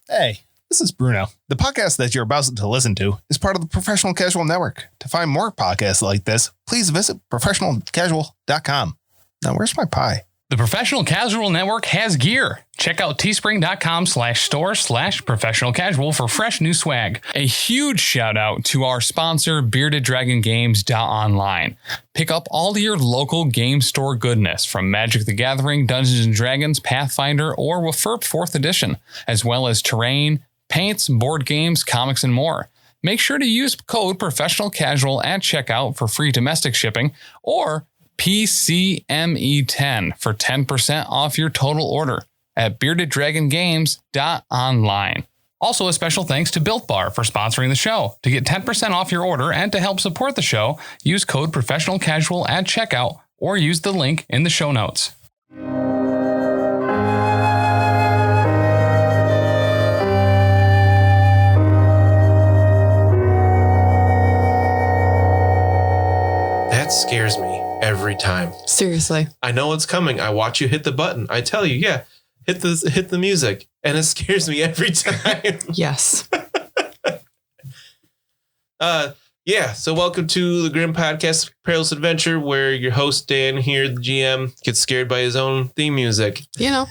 Hey, this is Bruno. The podcast that you're about to listen to is part of the Professional Casual Network. To find more podcasts like this, please visit professionalcasual.com. Now, where's my pie? The Professional Casual Network has gear. Check out teespring.com/store/professionalcasual for fresh new swag. A huge shout out to our sponsor, beardeddragongames.online. Pick up all your local game store goodness from Magic the Gathering, Dungeons & Dragons, Pathfinder, or WFRP 4th edition, as well as terrain, paints, board games, comics, and more. Make sure to use code Professional Casual at checkout for free domestic shipping, or PCME10 for 10% off your total order at beardeddragongames.online. Also, a special thanks to Built Bar for sponsoring the show. To get 10% off your order and to help support the show, use code Professional Casual at checkout or use the link in the show notes. That scares me every time. Seriously. I know it's coming. I watch you hit the button. I tell you, yeah, hit the music. And it scares me every time. Yes. Yeah. So welcome to the Grim Podcast Perilous Adventure, where your host Dan here, the GM, gets scared by his own theme music. You know.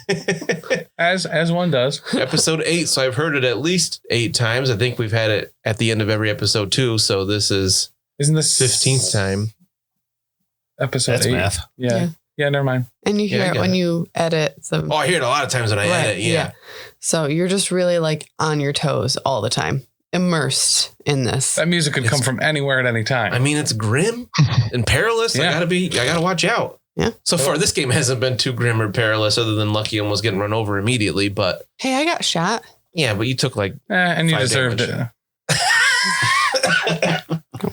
As one does. Episode 8. So I've heard it at least 8 times. I think we've had it at the end of every episode too. So this is Isn't this 15th time. Episode That's 8. math. Yeah, never mind. And you hear it when you edit. Oh, I hear it a lot of times when I edit. Yeah. So you're just really like on your toes all the time, immersed in this. That music could come from anywhere at any time. I mean, it's grim and perilous. Yeah. I gotta watch out. Yeah. So far, this game hasn't been too grim or perilous, other than Lucky almost getting run over immediately. But Hey, I got shot. yeah, but you took like and you 5 deserved damage. it.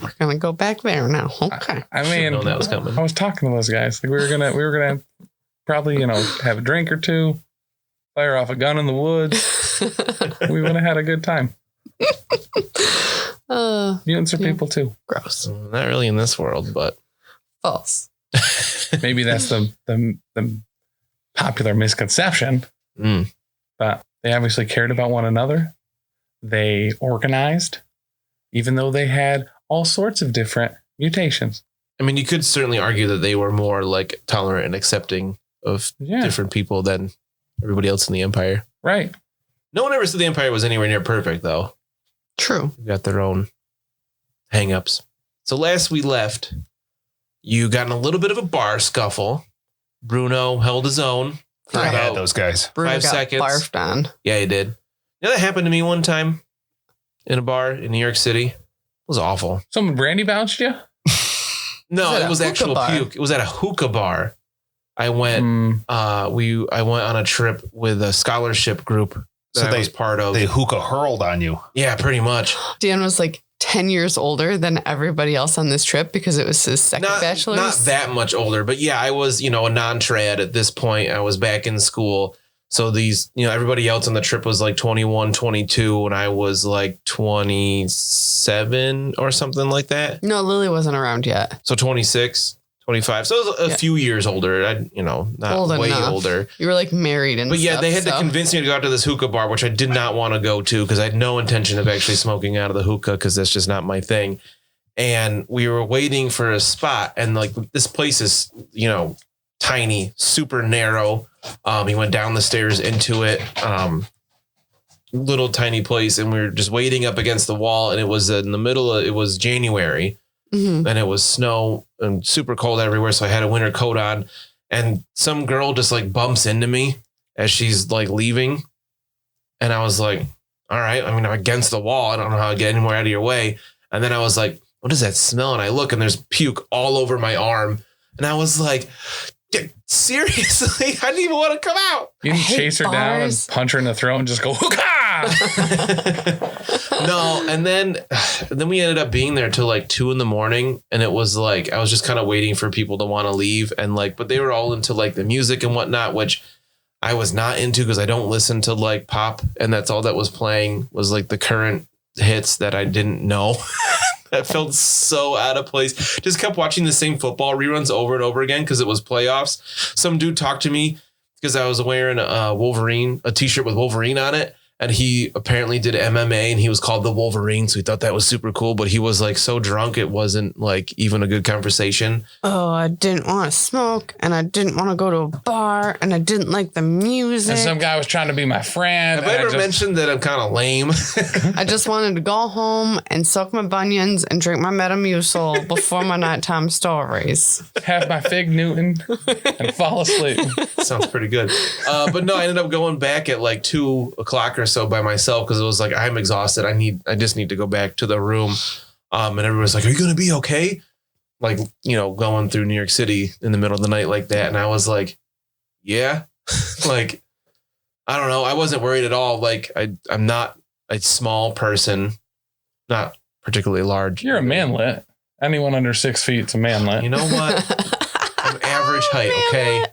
We're gonna go back there now. Okay. I mean, known that was coming. I was talking to those guys. Like we were gonna probably, have a drink or two, fire off a gun in the woods. We would have had a good time. Mutants are people too. Gross. Not really in this world, but False. Maybe that's the popular misconception. But they obviously cared about one another. They organized, even though they had all sorts of different mutations. I mean, you could certainly argue that they were more like tolerant and accepting of different people than everybody else in the Empire. Right. No one ever said the Empire was anywhere near perfect, though. True. They got their own hang-ups. So last we left, you got in a little bit of a bar scuffle. Bruno held his own for I had about those guys. Bruno 5 got seconds. barfed on. Yeah, he did. You know, that happened to me one time in a bar in New York City. It was awful. Someone brandy bounced you? No, it it was a actual hookah bar? puke. It was at a hookah bar. I went I went on a trip with a scholarship group that I was part of. They hookah hurled on you. Yeah, pretty much. Dan was like 10 years older than everybody else on this trip because it was his second bachelor's. Not that much older, but yeah, I was, a non-trad at this point. I was back in school. So these, everybody else on the trip was like 21, 22, and I was like 27 or something like that. No, Lily wasn't around yet. So 26, 25. So it was a few years older. Not Old way enough. older. You were like married and But yeah, stuff, they had to convince me to go out to this hookah bar, which I did not want to go to because I had no intention of actually smoking out of the hookah because that's just not my thing. And we were waiting for a spot, and like this place is, tiny, super narrow. He went down the stairs into it, little tiny place, and we were just waiting up against the wall, and it was in the middle of, it was January. Mm-hmm. And it was snow and super cold everywhere. So I had a winter coat on, and some girl just like bumps into me as she's like leaving. And I was like, all right, I'm against the wall. I don't know how to get anywhere out of your way. And then I was like, what does that smell? And I look, and there's puke all over my arm. And I was like, seriously? I didn't even want to come out. You didn't chase her down and punch her in the throat and just go, hookah! No, and then we ended up being there till like 2 a.m. and it was like I was just kind of waiting for people to want to leave, and like, but they were all into like the music and whatnot, which I was not into because I don't listen to like pop, and that's all that was playing was like the current hits that I didn't know. That felt so out of place. Just kept watching the same football reruns over and over again because it was playoffs. Some dude talked to me because I was wearing a Wolverine, a t-shirt with Wolverine on it. And he apparently did MMA and he was called the Wolverine. So he thought that was super cool. But he was like so drunk, it wasn't like even a good conversation. Oh, I didn't want to smoke and I didn't want to go to a bar and I didn't like the music. And some guy was trying to be my friend. Have I ever mentioned that I'm kind of lame? I just wanted to go home and soak my bunions and drink my Metamucil before my nighttime stories. Have my Fig Newton and fall asleep. Sounds pretty good. But no, I ended up going back at like 2 o'clock or so by myself because it was like, I'm exhausted. I just need to go back to the room. And everyone's like, are you going to be okay? Like, you know, going through New York City in the middle of the night like that. And I was like, yeah, like, I don't know. I wasn't worried at all. Like I'm not a small person, not particularly large. You're a manlet. Anyone under 6 feet's a manlet. You know what? I'm average height. Okay.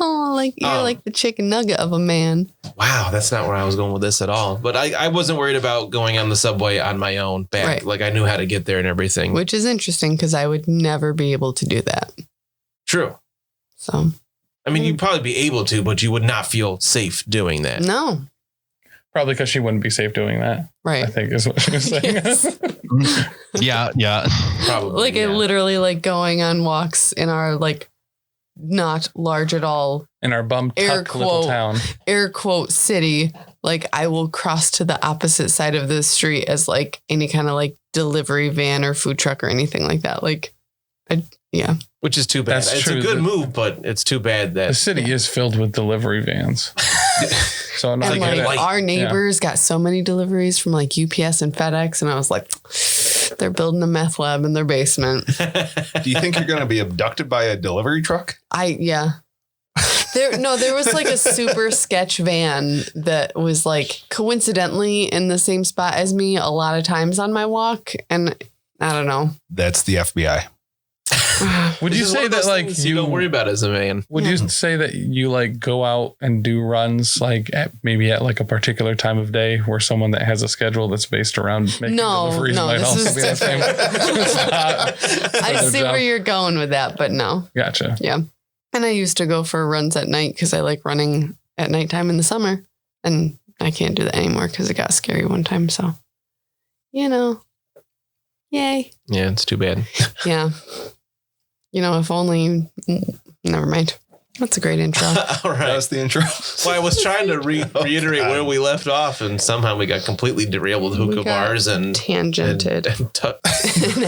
Oh, like you're like the chicken nugget of a man. Wow, that's not where I was going with this at all. But I wasn't worried about going on the subway on my own back. Right. Like I knew how to get there and everything. Which is interesting because I would never be able to do that. True. So, I mean, you'd probably be able to, but you would not feel safe doing that. no. Probably because she wouldn't be safe doing that. Right. I think is what she was saying. Yes. Yeah. Probably. Like yeah. I literally like going on walks in our like not large at all In our bum Air tuck little quote. town. air quote city. Like I will cross to the opposite side of the street as like any kind of like delivery van or food truck or anything like that. Like, yeah. Which is too bad. That's It's true. a good move, but it's too bad The that city is filled with delivery vans. So I'm not And like good like at light. our neighbors got so many deliveries from like UPS and FedEx. And I was like, they're building a meth lab in their basement. Do you think you're going to be abducted by a delivery truck? Yeah. There was like a super sketch van that was like coincidentally in the same spot as me a lot of times on my walk. And I don't know. That's the FBI. Would you This is one say of that those like things you don't worry about as a man? Would Yeah. you say that you like go out and do runs like maybe at like a particular time of day where someone that has a schedule that's based around making deliveries no, might this also is be the same? It's not I their see job. where you're going with that, but no. Gotcha. Yeah. And I used to go for runs at night because I like running at nighttime in the summer. And I can't do that anymore because it got scary one time. So, you know, yay. Yeah, it's too bad. Yeah. You know, if only, never mind. That's a great intro. All That right. was the intro. Well, I was trying to reiterate God. where we left off, and somehow we got completely derailed with hookah We got bars and Tangented.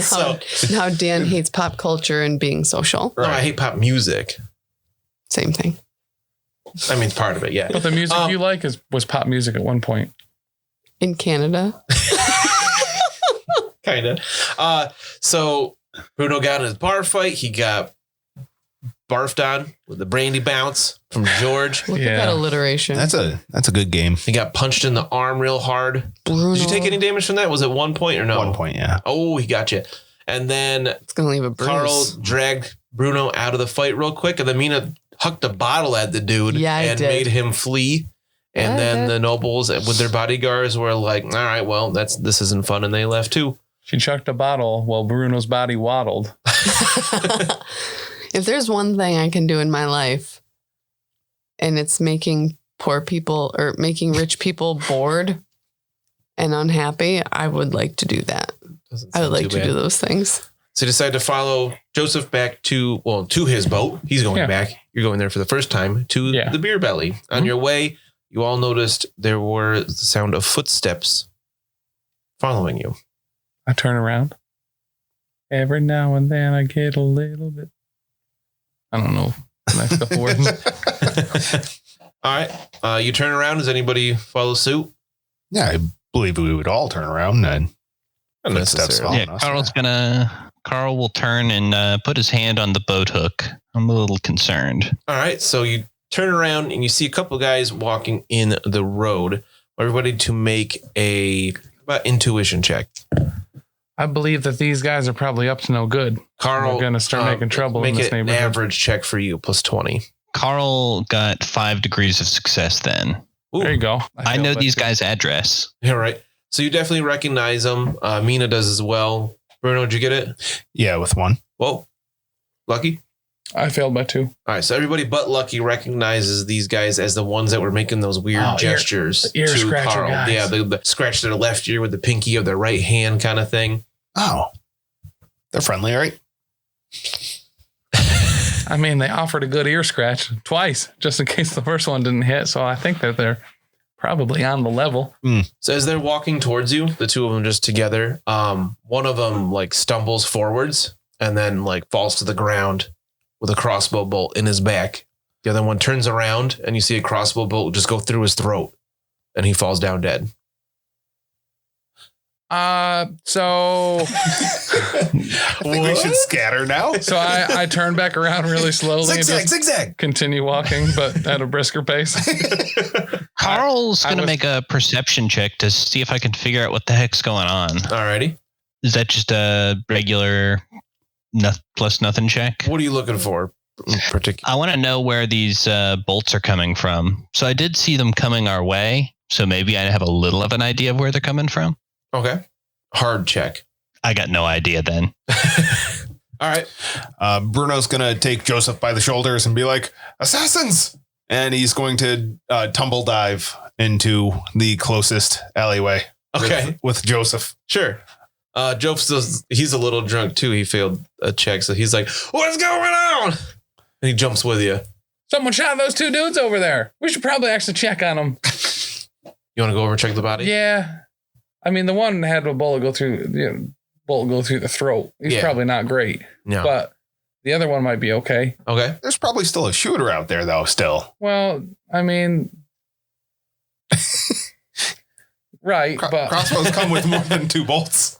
So, Now Dan hates pop culture and being social. no, I hate pop music. Same thing. I mean, it's part of it, yeah. But the music you like was pop music at one point. In Canada. Kind of. So Bruno got in his bar fight. He got barfed on with the brandy bounce from George. Look at Yeah. that alliteration. That's a good game. He got punched in the arm real hard. Bruno. Did you take any damage from that? Was it 1 point or no? 1 point, yeah. Oh, he got you. And then It's going to leave a bruise. Carl dragged Bruno out of the fight real quick, and then Mina hucked a bottle at the dude Yeah, I and did. made him flee. And Yeah, I then did. the nobles with their bodyguards were like, all right, well, this isn't fun. And they left too. She chucked a bottle while Bruno's body waddled. If there's one thing I can do in my life, and it's making poor people or making rich people bored and unhappy, I would like to do that. Doesn't I would sound like too to bad. do those things. So he decided to follow Joseph back to his boat. He's going Yeah. back. You're going there for the first time to Yeah. the beer belly. On your way, you all noticed there were the sound of footsteps following you. I turn around. Every now and then I get a little bit. I don't know the next couple words. All right. You turn around. Does anybody follow suit? Yeah, I believe we would all turn around and Not footsteps necessarily. following Yeah, us. Carl will turn and put his hand on the boat hook. I'm a little concerned. All right. So you turn around and you see a couple guys walking in the road. Everybody to make a intuition check. I believe that these guys are probably up to no good. Carl, We're gonna start making trouble Make in this it an neighborhood. average check for you, plus 20. Carl got 5 degrees of success then. Ooh. There you go. I feel know that these too. guys' address. All right. So you definitely recognize them. Mina does as well. Bruno, did you get it? Yeah, with one. Whoa. Lucky? I failed by 2. All right, so everybody but Lucky recognizes these guys as the ones that were making those weird gestures ear to scratcher Carl. guys. Yeah, the scratch their left ear with the pinky of their right hand kind of thing. Oh, they're friendly, right? I mean, they offered a good ear scratch twice, just in case the first one didn't hit. So I think that they're probably on the level. So as they're walking towards you, the two of them just together, one of them like stumbles forwards and then like falls to the ground with a crossbow bolt in his back. The other one turns around and you see a crossbow bolt just go through his throat and he falls down dead. So I think we should scatter now. so I turn back around really slowly Zigzag, and just zigzag. continue walking, but at a brisker pace. Carl's going to make a perception check to see if I can figure out what the heck's going on. Alrighty. Is that just a regular plus nothing check? What are you looking for in particular? I want to know where these bolts are coming from. So I did see them coming our way. So maybe I have a little of an idea of where they're coming from. Okay. Hard check. I got no idea then. All right. Bruno's going to take Joseph by the shoulders and be like, assassins. And he's going to tumble dive into the closest alleyway. Okay. With Joseph. Sure. Joseph, he's a little drunk too. He failed a check. So he's like, what's going on? And he jumps with you. Someone shot those 2 dudes over there. We should probably actually check on them. You want to go over and check the body? Yeah. I mean, the one had a bullet go through the throat. He's probably not great. No. But the other one might be okay. Okay. There's probably still a shooter out there, though, still. Well, I mean, right. But crossbows come with more than 2 bolts.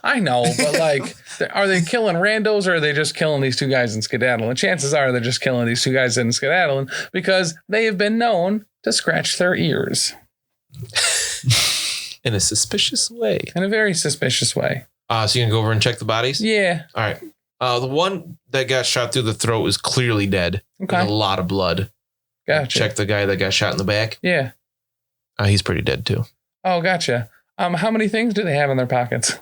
I know, but like, are they killing randos or are they just killing these 2 guys and skedaddling? Chances are they're just killing these 2 guys and skedaddling because they have been known to scratch their ears. In a suspicious way. In a very suspicious way. So you can go over and check the bodies? Yeah. All right. The one that got shot through the throat is clearly dead. Okay. There's a lot of blood. Gotcha. Check the guy that got shot in the back. Yeah. He's pretty dead too. Oh, gotcha. How many things do they have in their pockets?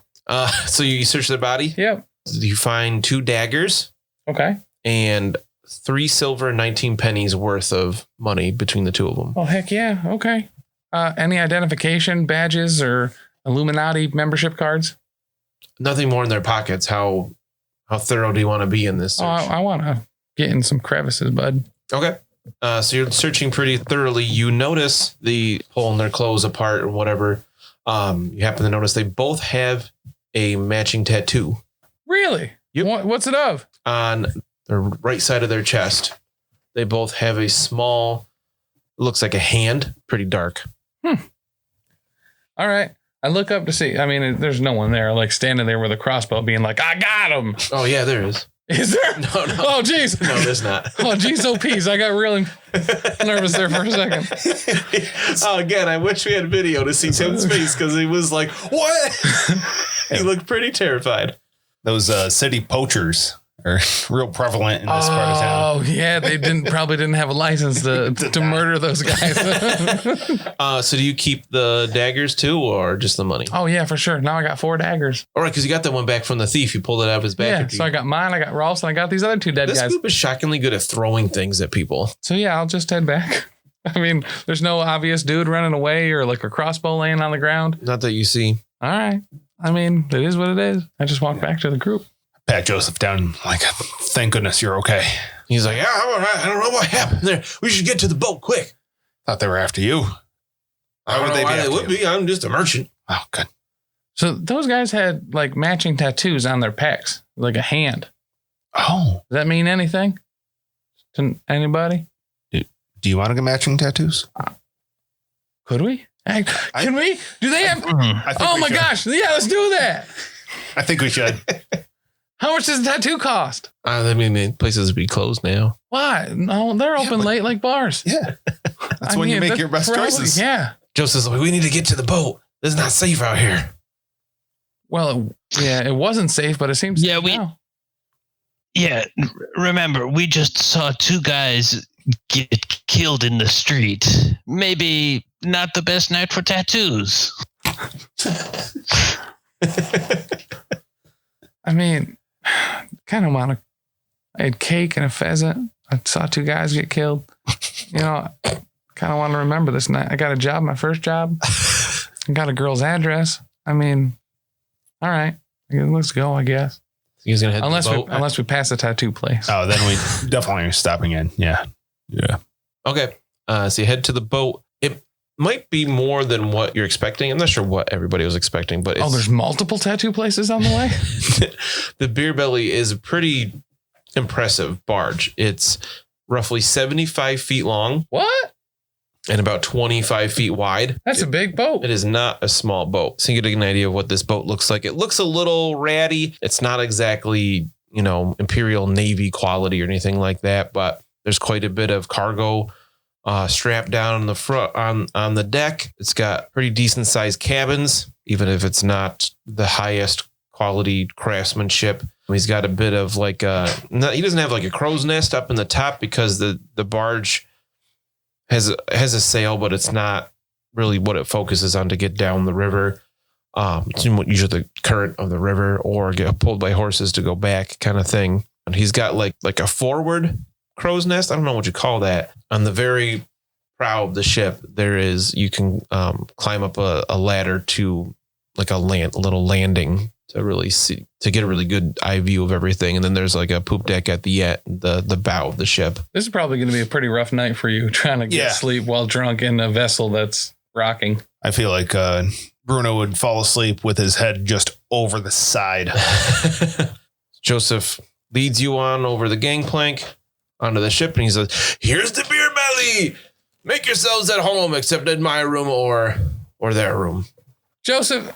So you search their body? Yep. You find 2 daggers. Okay. And 3 silver and 19 pennies worth of money between the 2 of them. Oh, heck yeah. Okay. Any identification badges or Illuminati membership cards? Nothing more in their pockets. How thorough do you want to be in this search? I want to get in some crevices, bud. Okay. So you're searching pretty thoroughly. You notice the pulling their clothes apart or whatever. You happen to notice they both have a matching tattoo. Really? Yep. What's it of? On the right side of their chest. They both have a small, looks like a hand, pretty dark. All right. I look up to see. I mean, there's no one there, like standing there with a crossbow being like, I got him. Oh, yeah, there is. Is there? No. Oh, geez. No, there's not. Oh, geez, OPs. I got really nervous there for a second. Oh, again, I wish we had video to see Tim's face because he was like, what? He looked pretty terrified. Those city poachers are real prevalent in this part of town. Oh, yeah. They probably didn't have a license to murder those guys. So do you keep the daggers too or just the money? Oh, yeah, for sure. Now I got 4 daggers. All right, because you got that one back from the thief. You pulled it out of his back. Yeah, so I got mine, I got Ross, and I got these other 2 dead This guys. group is shockingly good at throwing things at people. So, yeah, I'll just head back. I mean, there's no obvious dude running away or like a crossbow laying on the ground. Not that you see. All right. I mean, it is what it is. I just walked back to the group. Pat Joseph down like, thank goodness you're okay. He's like, yeah, I'm all right. I don't know what happened there. We should get to the boat quick. Thought they were after you. I don't know why they would be. I'm just a merchant. Oh, good. So those guys had like matching tattoos on their pecs, like a hand. Oh. Does that mean anything to anybody? Do you want to get matching tattoos? Could we? Can we? Do they have? Oh my gosh. Yeah, let's do that. I think we should. How much does a tattoo cost? I mean, places would be closed now. Why? No, they're open late like bars. Yeah. That's when you make your best choices. Yeah. Joseph's like, we need to get to the boat. This is not safe out here. Well, it wasn't safe, but it seems safe now. Yeah, remember, we just saw 2 guys get killed in the street. Maybe not the best night for tattoos. I mean, kind of want to I had cake and a pheasant. I saw 2 guys get killed. You know, kind of want to remember this night. I got a job, my first job. I got a girl's address. I mean, all right, let's go, I guess. You guys gonna head to the boat? Unless we pass the tattoo place. Oh, then we definitely are stopping in. Yeah. Okay. So you head to the boat. It might be more than what you're expecting. I'm not sure what everybody was expecting, but there's multiple tattoo places on the way? The Beer Belly is a pretty impressive barge. It's roughly 75 feet long. What? And about 25 feet wide. That's a big boat. It is not a small boat. So you get an idea of what this boat looks like. It looks a little ratty. It's not exactly, Imperial Navy quality or anything like that, but there's quite a bit of cargo strapped down on the front on the deck. It's got pretty decent sized cabins, even if it's not the highest quality craftsmanship. He's got a bit of he doesn't have like a crow's nest up in the top because the barge has a sail, but it's not really what it focuses on to get down the river. It's usually the current of the river or get pulled by horses to go back kind of thing. And he's got like a forward crow's nest. I don't know what you call that. On the very prow of the ship, you can climb up a ladder to like a little landing to really get a really good eye view of everything. And then there's like a poop deck at the bow of the ship. This is probably going to be a pretty rough night for you trying to get sleep while drunk in a vessel that's rocking. I feel like Bruno would fall asleep with his head just over the side. Joseph leads you on over the gangplank onto the ship, and he says, "Here's the Beer Belly. Make yourselves at home, except in my room or their room." Joseph,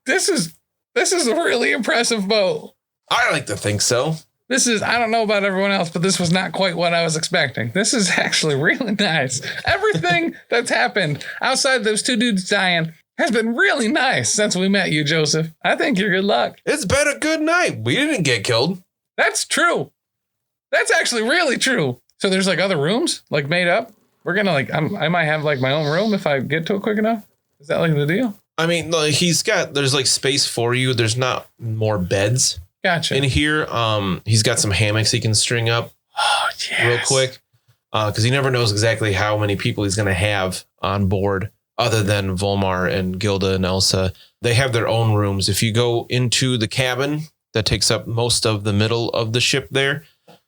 this is a really impressive boat. I like to think so. I don't know about everyone else, but this was not quite what I was expecting. This is actually really nice. Everything that's happened outside those 2 dudes dying has been really nice since we met you, Joseph. I think you're good luck. It's been a good night. We didn't get killed. That's true. That's actually really true. So there's like other rooms like made up. We're going to I might have like my own room if I get to it quick enough. Is that like the deal? I mean, there's like space for you. There's not more beds. Gotcha. In here, he's got some hammocks he can string up real quick because he never knows exactly how many people he's going to have on board other than Volmar and Gilda and Elsa. They have their own rooms. If you go into the cabin that takes up most of the middle of the ship there,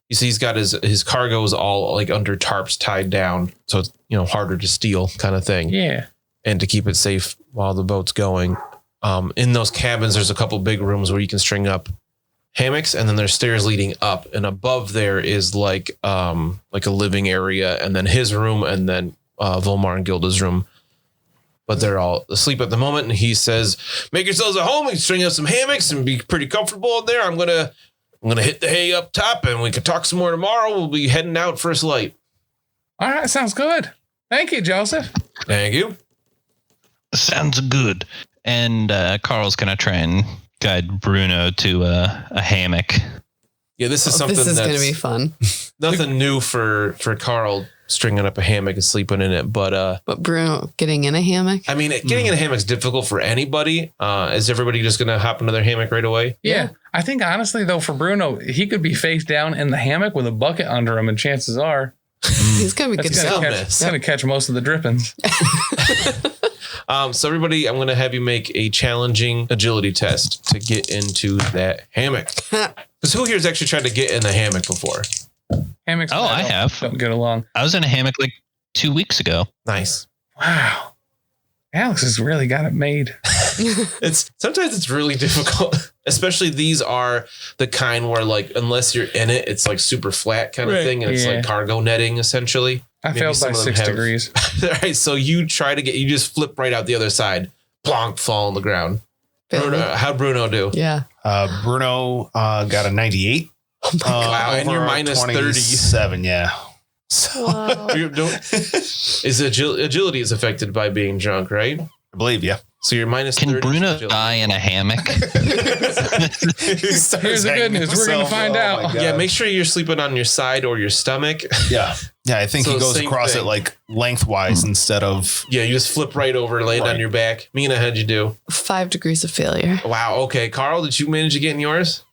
you see he's got his cargo is all like under tarps tied down. So it's, harder to steal kind of thing. Yeah. And to keep it safe while the boat's going. In those cabins, there's a couple big rooms where you can string up hammocks, and then there's stairs leading up, and above there is like a living area, and then his room, and then Volmar and Gilda's room. But they're all asleep at the moment, and he says, "Make yourselves at home. You can string up some hammocks and be pretty comfortable in there. I'm gonna hit the hay up top, and we can talk some more tomorrow. We'll be heading out first light." All right, sounds good. Thank you, Joseph. Thank you. Sounds good. And Carl's gonna try and guide Bruno to a hammock. Yeah, this is something that's going to be fun. Nothing new for Carl stringing up a hammock and sleeping in it, but Bruno getting in a hammock. I mean, getting in a hammock is difficult for anybody. Is everybody just going to hop into their hammock right away? Yeah. I think honestly though, for Bruno, he could be face down in the hammock with a bucket under him, and chances are he's gonna be good. It's gonna catch most of the drippings. So everybody, I'm going to have you make a challenging agility test to get into that hammock. Because who here has actually tried to get in the hammock before? Hammocks. I have. Don't get along. I was in a hammock like 2 weeks ago. Nice. Wow. Alex has really got it made. Sometimes it's really difficult, especially these are the kind where like, unless you're in it, it's like super flat kind of thing. And it's like cargo netting essentially. I failed by 6 degrees. All right. So you just flip right out the other side, plonk, fall on the ground. How'd Bruno do? Yeah. Bruno got a 98. Oh my God. Wow. And you're minus 37. Yeah. So wow. Agility is affected by being drunk, right? I believe, yeah. So you're minus 30. Can Bruno die in a hammock? Here's the good news. We're going to find out. Yeah, make sure you're sleeping on your side or your stomach. Yeah. Yeah, I think So he goes across thing. it like lengthwise instead of... Yeah, you just flip right over, land on your back. Mina, how'd you do? 5 degrees of failure. Wow, okay. Carl, did you manage to get in yours?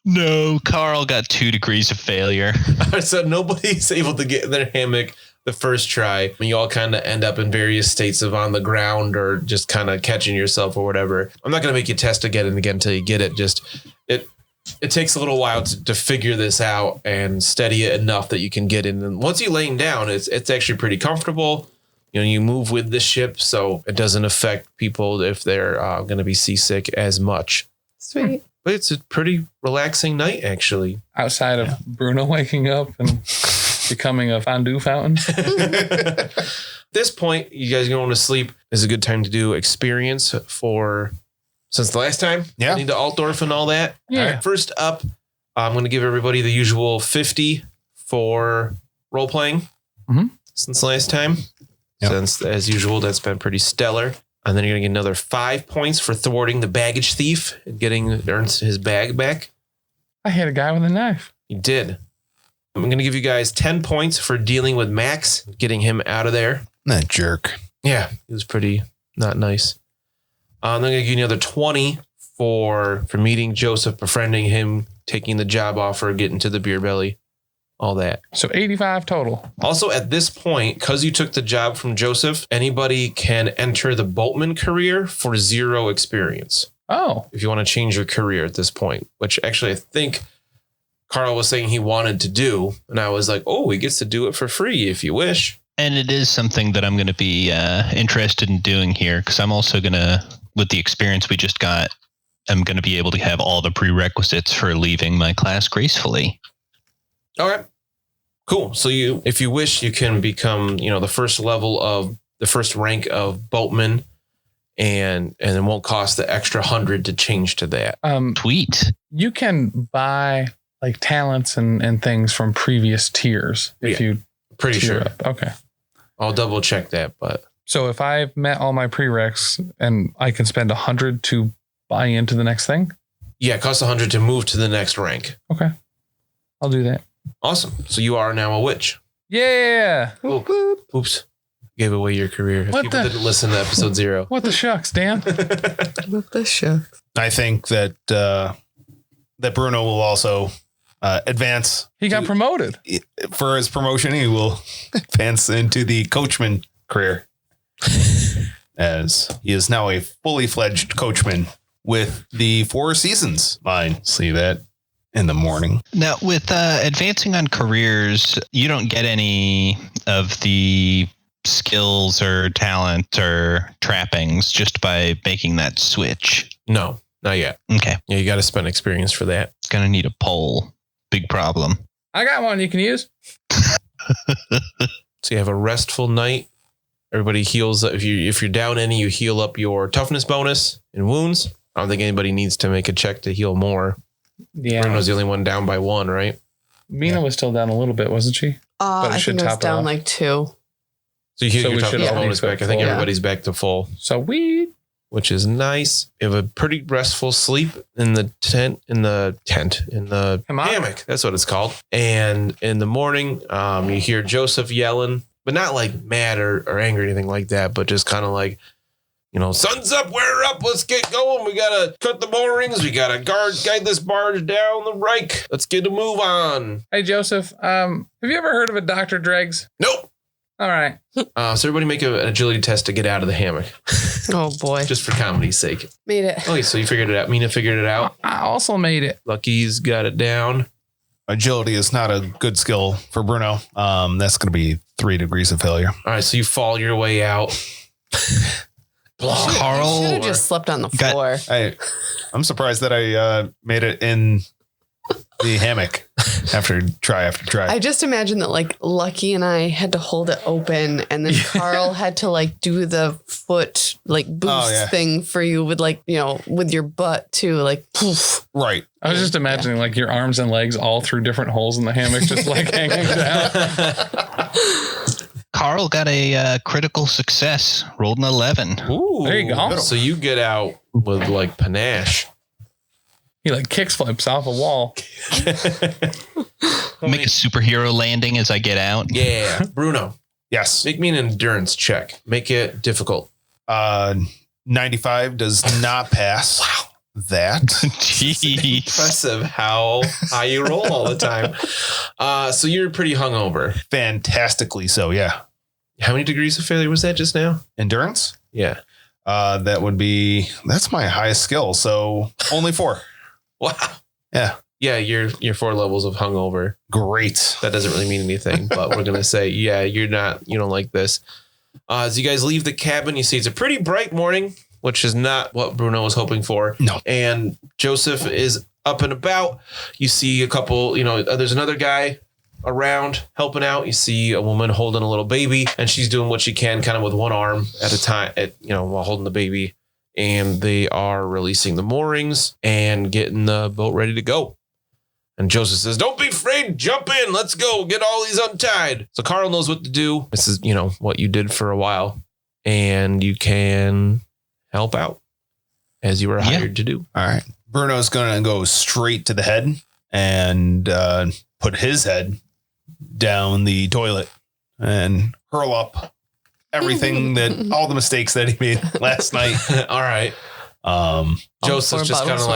No, Carl got 2 degrees of failure. So nobody's able to get in their hammock the first try. You all kind of end up in various states of on the ground or just kind of catching yourself or whatever. I'm not going to make you test again and again until you get it. Just it takes a little while to figure this out and steady it enough that you can get in. And once you're laying down, it's actually pretty comfortable. You know, you move with the ship, so it doesn't affect people if they're going to be seasick as much. Sweet. But it's a pretty relaxing night, actually. Outside of Bruno waking up and becoming a fondue fountain. At this point, you guys going to sleep. Is a good time to do experience for since the last time. Yeah. Need to Altdorf and all that. Yeah. All right, first up, I'm going to give everybody the usual 50 for role playing since the last time. Yep. Since, as usual, that's been pretty stellar. And then you're going to get another 5 points for thwarting the baggage thief and earns his bag back. I hit a guy with a knife. You did. I'm going to give you guys 10 points for dealing with Max, getting him out of there. That jerk. Yeah, it was pretty not nice. I'm going to give you another 20 for meeting Joseph, befriending him, taking the job offer, getting to the beer belly, all that. So 85 total. Also, at this point, because you took the job from Joseph, anybody can enter the boatman career for 0 experience. Oh. If you want to change your career at this point, which actually I think Carl was saying he wanted to do. And I was like, oh, he gets to do it for free if you wish. And it is something that I'm going to be interested in doing here because I'm also going to, with the experience we just got, I'm going to be able to have all the prerequisites for leaving my class gracefully. All right. Cool. So if you wish, you can become, the first rank of boatman and it won't cost the extra 100 to change to that. Sweet. You can buy like talents and things from previous tiers if you pretty tier sure. up. Okay. I'll double check that, but so if I've met all my prereqs and I can spend 100 to buy into the next thing. Yeah, it costs 100 to move to the next rank. Okay. I'll do that. Awesome. So you are now a witch. Yeah. Oops. Gave away your career. If people didn't listen to episode 0. What the shucks, Dan? What the shucks? I think that Bruno will also advance. He got promoted. For his promotion, he will advance into the coachman career. As he is now a fully fledged coachman with the 4 seasons line. See that in the morning. Now, with advancing on careers, you don't get any of the skills or talent or trappings just by making that switch. No, not yet. Okay. Yeah, you got to spend experience for that. Gonna need a pole. Big problem. I got one you can use. So you have a restful night. Everybody heals. If you're down any, you heal up your toughness bonus and wounds. I don't think anybody needs to make a check to heal more. Yeah. Bruno's the only one down by 1, right? Mina was still down a little bit, wasn't she? I think it was down like 2. So you heal your we should toughness all be bonus back. I think full. everybody's back to full. So Which is nice. You have a pretty restful sleep in the hammock. That's what it's called. And in the morning, you hear Joseph yelling, but not like mad or angry or anything like that, but just kind of like, sun's up, we're up, let's get going. We got to cut the moorings. We got to guide this barge down the Reich. Let's get a move on. Hey, Joseph, have you ever heard of a Dr. Dregs? Nope. All right. So everybody make an agility test to get out of the hammock. Oh, boy. Just for comedy's sake. Made it. Okay, so you figured it out. Mina figured it out. I also made it. Lucky's got it down. Agility is not a good skill for Bruno. That's going to be 3 degrees of failure. All right, so you fall your way out. Carl should have just slept on the floor. I'm surprised that I made it in the hammock after try. I just imagine that like Lucky and I had to hold it open and then Carl had to like do the foot like boost thing for you with like, with your butt too, like poof. Right. I was just imagining like your arms and legs all through different holes in the hammock, just like hanging down. Carl got a critical success. Rolled an 11. Ooh, there you go. So you get out with like panache. He like kick flips off a wall. Make a superhero landing as I get out. Yeah. Bruno. Yes. Make me an endurance check. Make it difficult. 95 does not pass. Wow. that. Jeez. Impressive how high you roll all the time. So you're pretty hungover. Fantastically so, yeah. How many degrees of failure was that just now? Endurance? Yeah. That's my highest skill. So only 4. Wow. Yeah. Yeah, you're 4 levels of hungover. Great. That doesn't really mean anything, but we're gonna say, yeah, you don't like this. As you guys leave the cabin, you see it's a pretty bright morning, which is not what Bruno was hoping for. No. And Joseph is up and about. You see a couple, there's another guy around helping out. You see a woman holding a little baby, and she's doing what she can kind of with one arm at a time, while holding the baby. And they are releasing the moorings and getting the boat ready to go. And Joseph says, "Don't be afraid. Jump in. Let's go. Get all these untied." So Carl knows what to do. This is, what you did for a while. And you can help out as you were hired to do. All right. Bruno's going to go straight to the head and put his head down the toilet and hurl up everything all the mistakes that he made last night. All right. Joseph's just kind of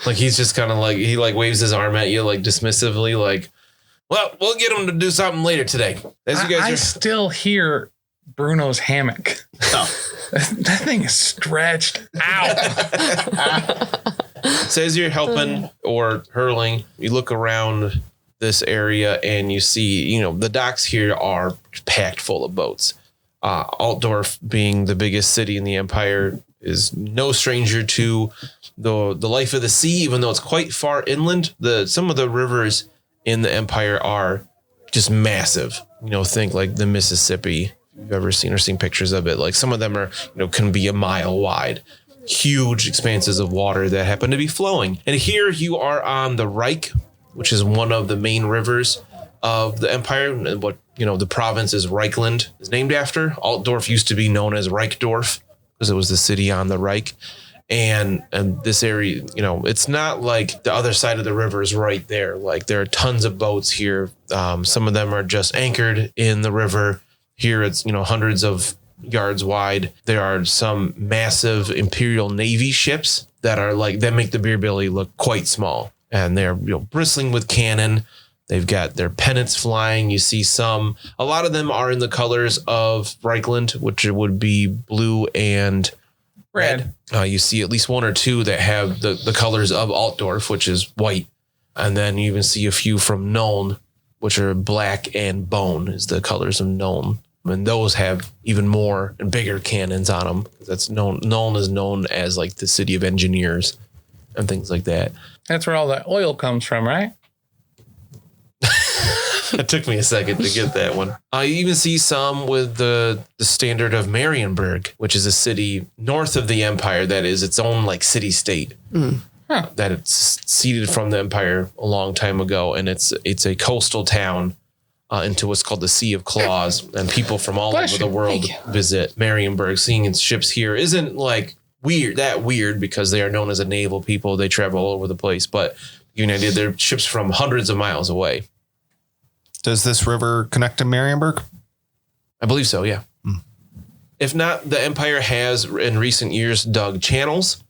like he's just kind of like, he like waves his arm at you like dismissively, like, well, we'll get him to do something later today. As you guys I still hear Bruno's hammock. Oh. That thing is stretched out. So as you're helping or hurling, you look around this area and you see, the docks here are packed full of boats. Altdorf, being the biggest city in the empire, is no stranger to the life of the sea, even though it's quite far inland. Some of the rivers in the empire are just massive. Think like the Mississippi. If you've ever seen pictures of it, like some of them are, can be a mile wide. Huge expanses of water that happen to be flowing. And here you are on the Reich, which is one of the main rivers of the empire. And what, the province is Reichland is named after. Altdorf used to be known as Reichdorf because it was the city on the Reich. And this area, it's not like the other side of the river is right there. Like there are tons of boats here. Some of them are just anchored in the river. Here it's, hundreds of yards wide. There are some massive Imperial Navy ships that make the Beer Billy look quite small. And they're bristling with cannon. They've got their pennants flying. You see a lot of them are in the colors of Reichland, which would be blue and red. You see at least 1 or 2 that have the colors of Altdorf, which is white. And then you even see a few from Nuln, which are black and bone is the colors of Nuln. And those have even more and bigger cannons on them. That's known. Nuln is known as like the city of engineers and things like that. That's where all that oil comes from, right? It took me a second to get that one. You even see some with the standard of Marienburg, which is a city north of the empire that is its own like city state. That it's seeded from the empire a long time ago, and it's a coastal town into what's called the Sea of Claws, and people from all over the world visit Marienburg. Seeing its ships here isn't like weird because they are known as a naval people. They travel all over the place, but you know, they're ships from hundreds of miles away. Does this river connect to Marienburg? I believe so, yeah. If not, the Empire has in recent years dug channels,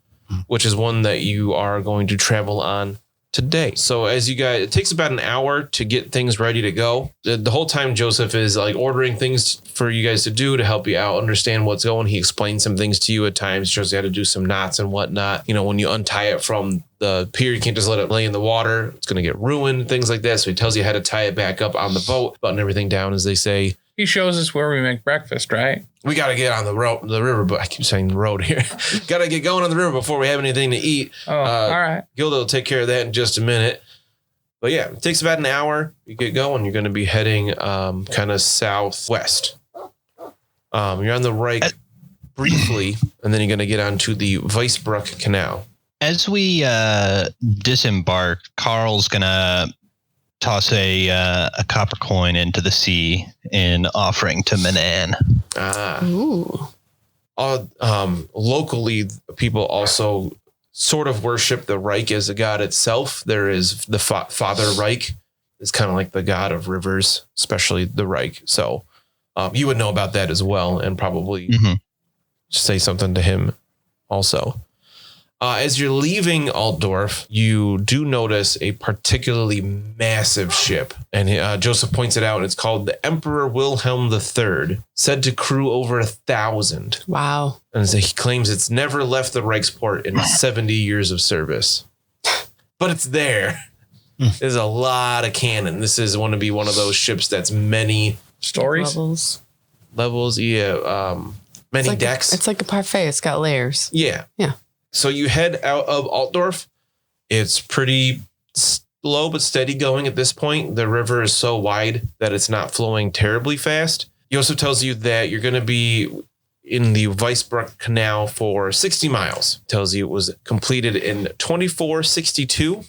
which is one that you are going to travel on today. So as you guys, it takes about an hour to get things ready to go. The whole time Joseph is like ordering things for you guys to do to help you out, understand what's going. He explains some things to you at times, shows you how to do some knots and whatnot. You know, when you untie it from the pier, you can't just let it lay in the water. It's going to get ruined, things like that. So he tells you how to tie it back up on the boat, button everything down, as they say. He shows us where we make breakfast, right? We got to get on the river, but I keep saying the road here. Got to get going on the river before we have anything to eat. Oh, all right. Gilda will take care of that in just a minute. But yeah, it takes about an hour. You get going. You're going to be heading kind of southwest. You're on the right briefly, and then you're going to get onto the Weissbruck Canal. As we disembark, Carl's going to toss a copper coin into the sea in offering to Mina. Ooh. Locally, people also sort of worship the Reich as a god itself. There is the Father Reich is kind of like the god of rivers, especially the Reich. So you would know about that as well, and probably say something to him also. As you're leaving Altdorf, you do notice a particularly massive ship. And Joseph points it out. It's called the Emperor Wilhelm III, said to crew over 1,000. Wow. And he claims it's never left the Reichsport in 70 years of service. But it's there. There's a lot of cannon. This is going to be one of those ships that's many Stories? levels. Yeah. Many decks. It's like a parfait. It's got layers. Yeah. Yeah. So you head out of Altdorf. It's pretty slow but steady going at this point. The river is so wide that it's not flowing terribly fast. He also tells you that you're going to be in the Weissbruck Canal for 60 miles. Tells you it was completed in 2462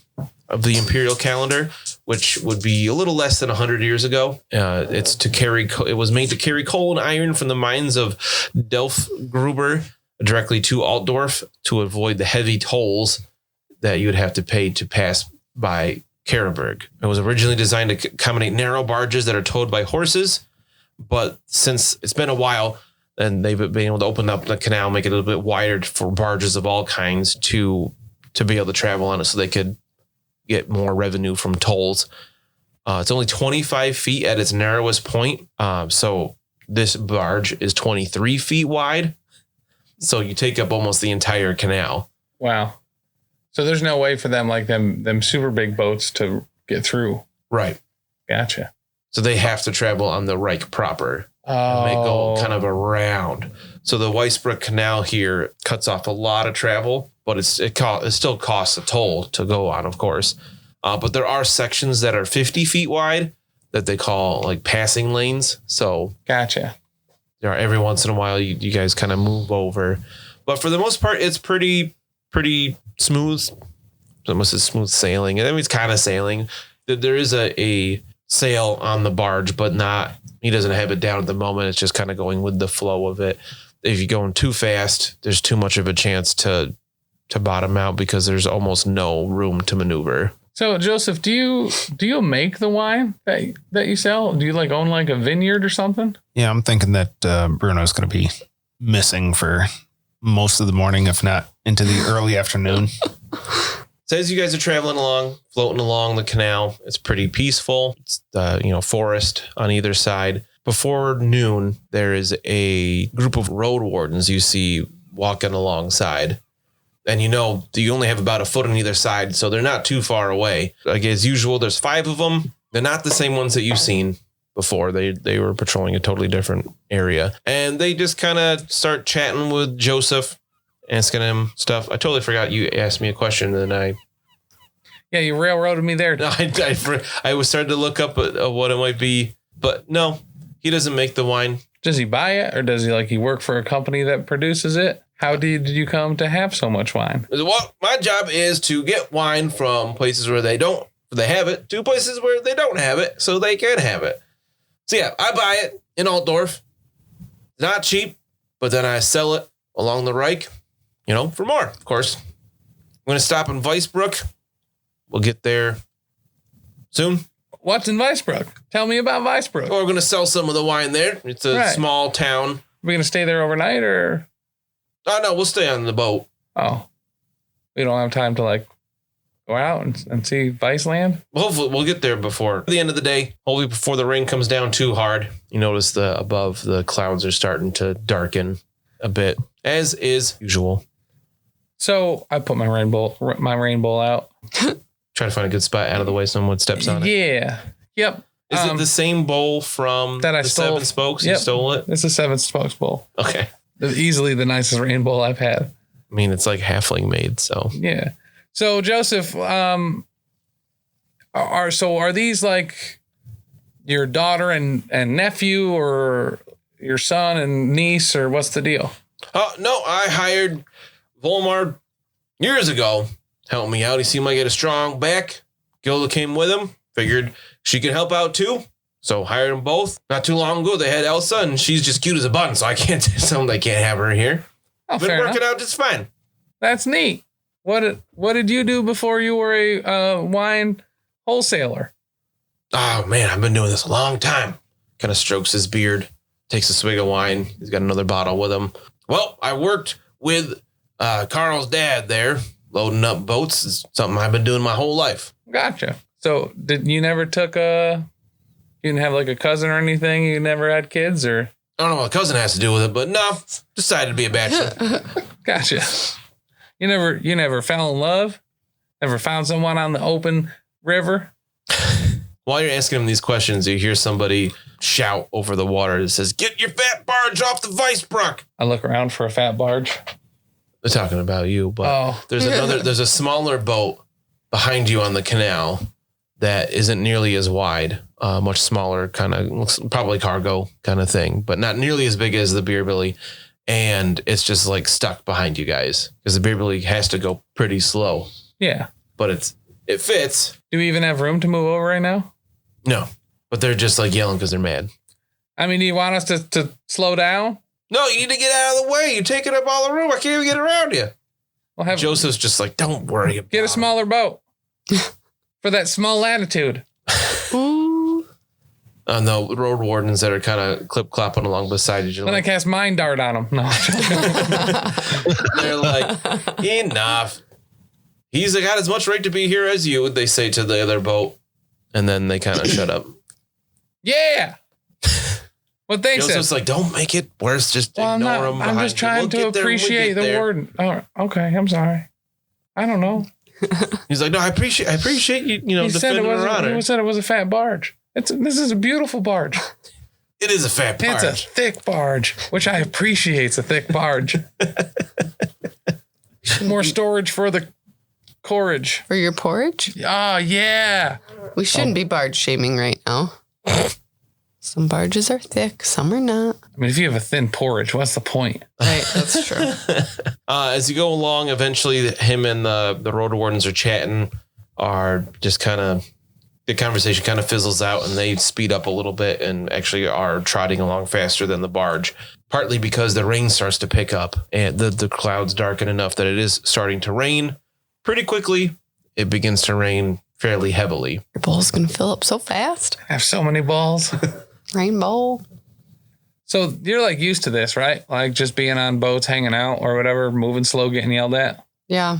of the imperial calendar, which would be a little less than 100 years ago. It's to carry. It was made to carry coal and iron from the mines of Delfgruber directly to Altdorf to avoid the heavy tolls that you would have to pay to pass by Karaberg. It was originally designed to accommodate narrow barges that are towed by horses, but since it's been a while, and they've been able to open up the canal, make it a little bit wider for barges of all kinds to be able to travel on it, so they could get more revenue from tolls. It's only 25 feet at its narrowest point, so this barge is 23 feet wide. So you take up almost the entire canal. Wow. So there's no way for them like them super big boats to get through. Right. Gotcha. So they have to travel on the Reich proper. Oh. And they go kind of around. So the Weissbruck Canal here cuts off a lot of travel, but it still costs a toll to go on, of course. But there are sections that are 50 feet wide that they call like passing lanes. So Gotcha. there are every once in a while you guys kind of move over, but for the most part it's pretty smooth. Almost as smooth sailing. I mean, it's kind of sailing. There is a sail on the barge, but not. He doesn't have it down at the moment. It's just kind of going with the flow of it. If you're going too fast, there's too much of a chance to bottom out because there's almost no room to maneuver. So Joseph, do you make the wine that you sell? Do you like own like a vineyard or something? Yeah, I'm thinking that Bruno's going to be missing for most of the morning, if not into the early afternoon. So as you guys are traveling along, floating along the canal, it's pretty peaceful. It's forest on either side. Before noon, there is a group of road wardens you see walking alongside. And you only have about a foot on either side, so they're not too far away. Like as usual, there's 5 of them. They're not the same ones that you've seen before. They were patrolling a totally different area. And they just kind of start chatting with Joseph, asking him stuff. I totally forgot you asked me a question, and Yeah, you railroaded me there. I was starting to look up at what it might be, but no, he doesn't make the wine. Does he buy it, or does he work for a company that produces it? How did you come to have so much wine? Well, my job is to get wine from places where they have it to places where they don't have it, so they can have it. So yeah, I buy it in Altdorf. Not cheap, but then I sell it along the Reich, for more, of course. I'm going to stop in Weissbruck. We'll get there soon. What's in Weissbruck? Tell me about Weissbruck. We're going to sell some of the wine there. It's a small town. Are we going to stay there overnight, or? Oh, no, we'll stay on the boat. Oh, we don't have time to go out and see Weissland? Well, hopefully we'll get there before the end of the day. Hopefully before the rain comes down too hard. You notice above the clouds are starting to darken a bit, as is usual. So I put my rainbow out. Try to find a good spot out of the way someone steps on it. Yeah. Yep. Is it the same bowl from that I the stole? 7 Spokes? Yep. You stole it? It's a 7 Spokes bowl. Okay. Easily the nicest rainbow I've had. I mean, it's like halfling made, so. Yeah. So Joseph, are these your daughter and nephew, or your son and niece, or what's the deal? No, I hired Volmar years ago. Help me out. He seemed like he had a strong back. Gilda came with him. Figured she could help out too. So hired them both. Not too long ago, they had Elsa, and she's just cute as a button, so I can't tell them they can't have her here. Oh, been working out just fine. That's neat. What did you do before you were a wine wholesaler? Oh, man, I've been doing this a long time. Kind of strokes his beard, takes a swig of wine. He's got another bottle with him. Well, I worked with Carl's dad there, loading up boats is something I've been doing my whole life. Gotcha. So did you never you didn't have like a cousin or anything? You never had kids or? I don't know what a cousin has to do with it, but no, decided to be a bachelor. Gotcha. You never fell in love? Never found someone on the open river? While you're asking him these questions, you hear somebody shout over the water that says, "Get your fat barge off the Weissbruck." I look around for a fat barge. They're talking about you, but there's a smaller boat behind you on the canal that isn't nearly as wide, much smaller, kind of looks probably cargo kind of thing, but not nearly as big as the Beer Billy. And it's just like stuck behind you guys because the Beer Billy has to go pretty slow. Yeah. But it fits. Do we even have room to move over right now? No, but they're just like yelling because they're mad. I mean, do you want us to slow down? No, you need to get out of the way. You're taking up all the room. I can't even get around you. Well, Joseph's just like, don't worry about it. Get a smaller boat for that small latitude. Ooh. And the road wardens that are kind of clip-clopping along beside you. Then I cast Mind Dart on them. No. They're like, enough. He's got as much right to be here as you, they say to the other boat. And then they kind of shut up. Yeah. What they said. Joseph's like, don't make it worse. Just ignore them. I'm just trying to appreciate the word. Oh, okay. I'm sorry. I don't know. He's like, no, I appreciate you, defending her honor. He said it was a fat barge. This is a beautiful barge. It is a fat barge. It's a thick barge, which I appreciate. A thick barge. More storage for the porridge. For your porridge? Oh, yeah. We shouldn't be barge shaming right now. Some barges are thick, some are not. I mean, if you have a thin porridge, what's the point? Right, that's true. As you go along, eventually him and the road wardens are chatting, are just kind of, the conversation kind of fizzles out and they speed up a little bit and actually are trotting along faster than the barge, partly because the rain starts to pick up and the clouds darken enough that it is starting to rain pretty quickly. It begins to rain fairly heavily. Your bowl's going to fill up so fast. I have so many balls. Rainbow. So you're like used to this, right? Like just being on boats, hanging out or whatever, moving slow, getting yelled at. Yeah.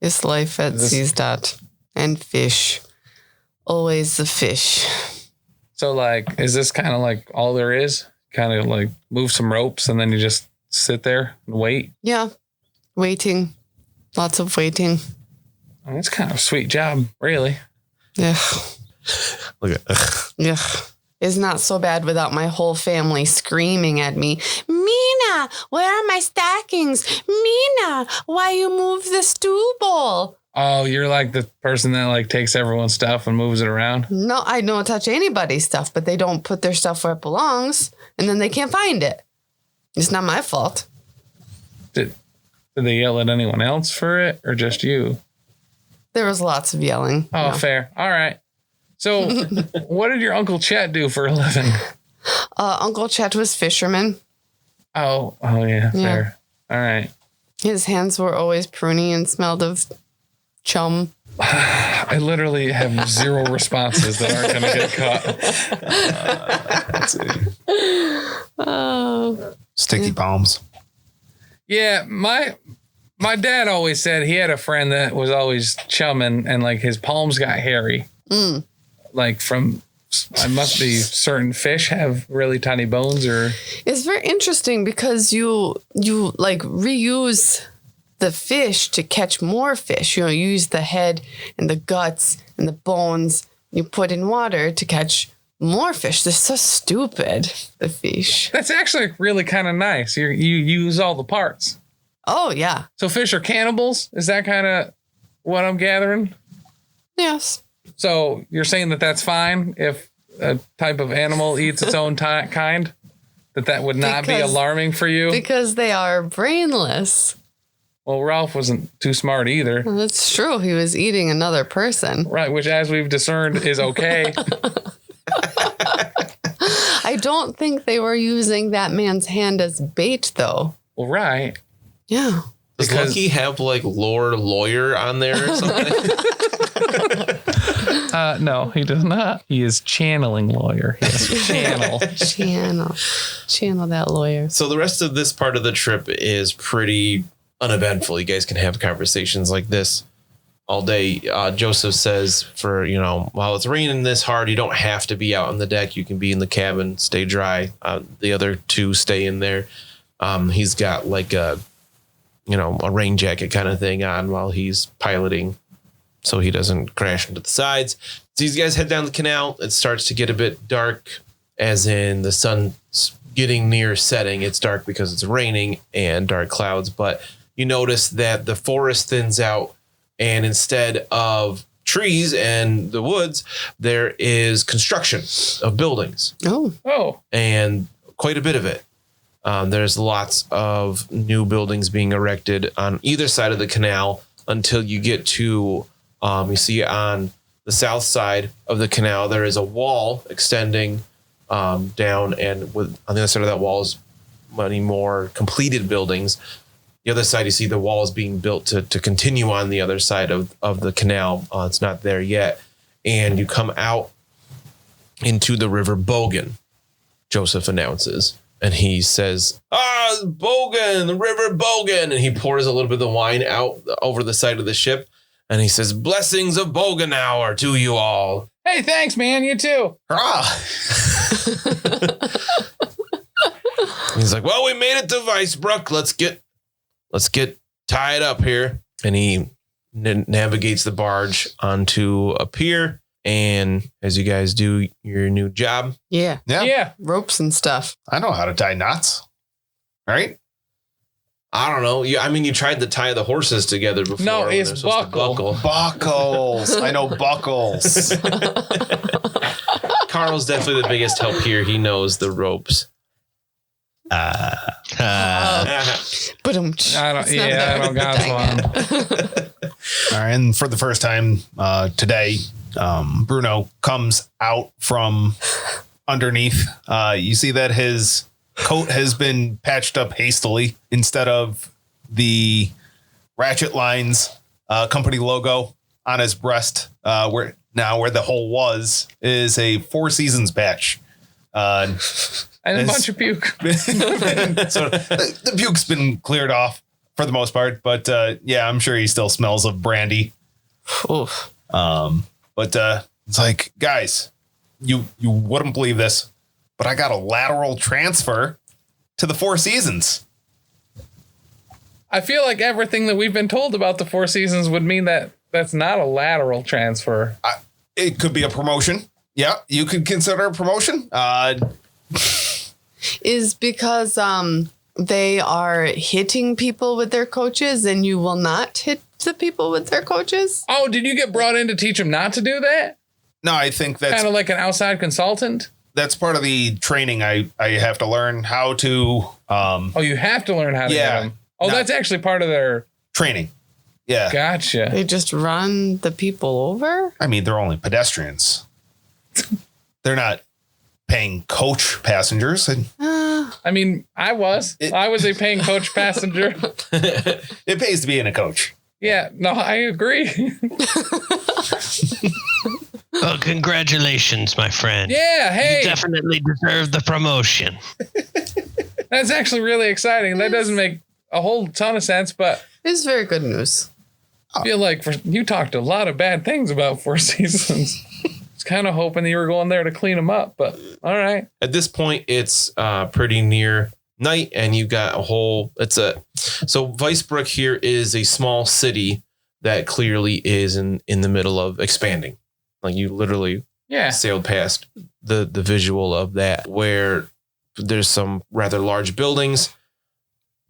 It's life at Seasdot. And fish. Always the fish. So like, is this kind of like all there is? Kind of like move some ropes and then you just sit there and wait? Yeah. Waiting. Lots of waiting. Oh, it's kind of a sweet job, really. Yeah. Look at Yeah. It's not so bad without my whole family screaming at me. Mina, where are my stockings? Mina, why you move the stew bowl? Oh, you're like the person that like takes everyone's stuff and moves it around? No, I don't touch anybody's stuff, but they don't put their stuff where it belongs, and then they can't find it. It's not my fault. Did they yell at anyone else for it or just you? There was lots of yelling. Oh, fair. All right. So what did your Uncle Chet do for a living? Uncle Chet was fisherman. Oh, yeah, fair. All right. His hands were always pruny and smelled of chum. I literally have zero responses that aren't going to get cut. Sticky palms. Yeah, my dad always said he had a friend that was always chumming and like his palms got hairy. Mm. Like it must be certain fish have really tiny bones or. It's very interesting because you like reuse the fish to catch more fish. You use the head and the guts and the bones you put in water to catch more fish. They're so stupid, the fish. That's actually really kind of nice. You use all the parts. Oh, yeah. So fish are cannibals? Is that kind of what I'm gathering? Yes. So you're saying that that's fine if a type of animal eats its own kind? That would not be alarming for you? Because they are brainless. Well, Ralph wasn't too smart either. Well, that's true. He was eating another person. Right, which as we've discerned is okay. I don't think they were using that man's hand as bait, though. Well, right. Yeah. Does Lucky have like Lord Lawyer on there or something? No, he does not. He is channeling lawyer. Yes, channel. Channel that lawyer. So the rest of this part of the trip is pretty uneventful. You guys can have conversations like this all day. Joseph says while it's raining this hard, you don't have to be out on the deck. You can be in the cabin, stay dry. The other two stay in there. He's got like a rain jacket kind of thing on while he's piloting so he doesn't crash into the sides. So these guys head down the canal. It starts to get a bit dark, as in the sun's getting near setting. It's dark because it's raining and dark clouds, but you notice that the forest thins out, and instead of trees and the woods, there is construction of buildings. Oh, and quite a bit of it. There's lots of new buildings being erected on either side of the canal until you get to, you see on the south side of the canal, there is a wall extending down, and on the other side of that wall is many more completed buildings. The other side, you see the walls being built to continue on the other side of the canal. It's not there yet. And you come out into the river Bogan, Joseph announces. And he says, Bogan, the river Bogan. And he pours a little bit of the wine out over the side of the ship. And he says, blessings of Bogan hour to you all. hey, thanks, man. You too. Hurrah! He's like, well, we made it to Weissbruck. Let's get tied up here. And he navigates the barge onto a pier. And as you guys do your new job. Yeah. Yeah. Ropes and stuff. I know how to tie knots. Right? I don't know. You tried to tie the horses together before. No, when it's they're supposed to buckle. Buckles. I know buckles. Carl's definitely the biggest help here. He knows the ropes. But I don't got one. All right, and for the first time today, Bruno comes out from underneath. You see that his coat has been patched up hastily. Instead of the ratchet lines company logo on his breast, where the hole was is a Four Seasons patch. And a bunch of puke. So the puke's been cleared off for the most part, but yeah, I'm sure he still smells of brandy. Oof. But it's like, guys, you wouldn't believe this, but I got a lateral transfer to the Four Seasons. I feel like everything that we've been told about the Four Seasons would mean that that's not a lateral transfer. It could be a promotion. Yeah, you could consider a promotion. Is because they are hitting people with their coaches and you will not hit the people with their coaches? Oh, did you get brought in to teach them not to do that? No, I think that's kind of like an outside consultant. That's part of the training. I have to learn how to. Oh, you have to learn how to hit them. Oh, that's actually part of their training. Yeah. Gotcha. They just run the people over? I mean, they're only pedestrians. They're not paying coach passengers. I mean, I was a paying coach passenger. It pays to be in a coach. Yeah, no, I agree. Well, congratulations, my friend. Yeah, hey. You definitely deserve the promotion. That's actually really exciting. That doesn't make a whole ton of sense, but it's very good news. I feel like you talked a lot of bad things about Four Seasons. Kind of hoping that you were going there to clean them up, but all right. At this point, it's pretty near night, and you got so Weissbruck here is a small city that clearly is in the middle of expanding. Like you literally sailed past the visual of that, where there's some rather large buildings.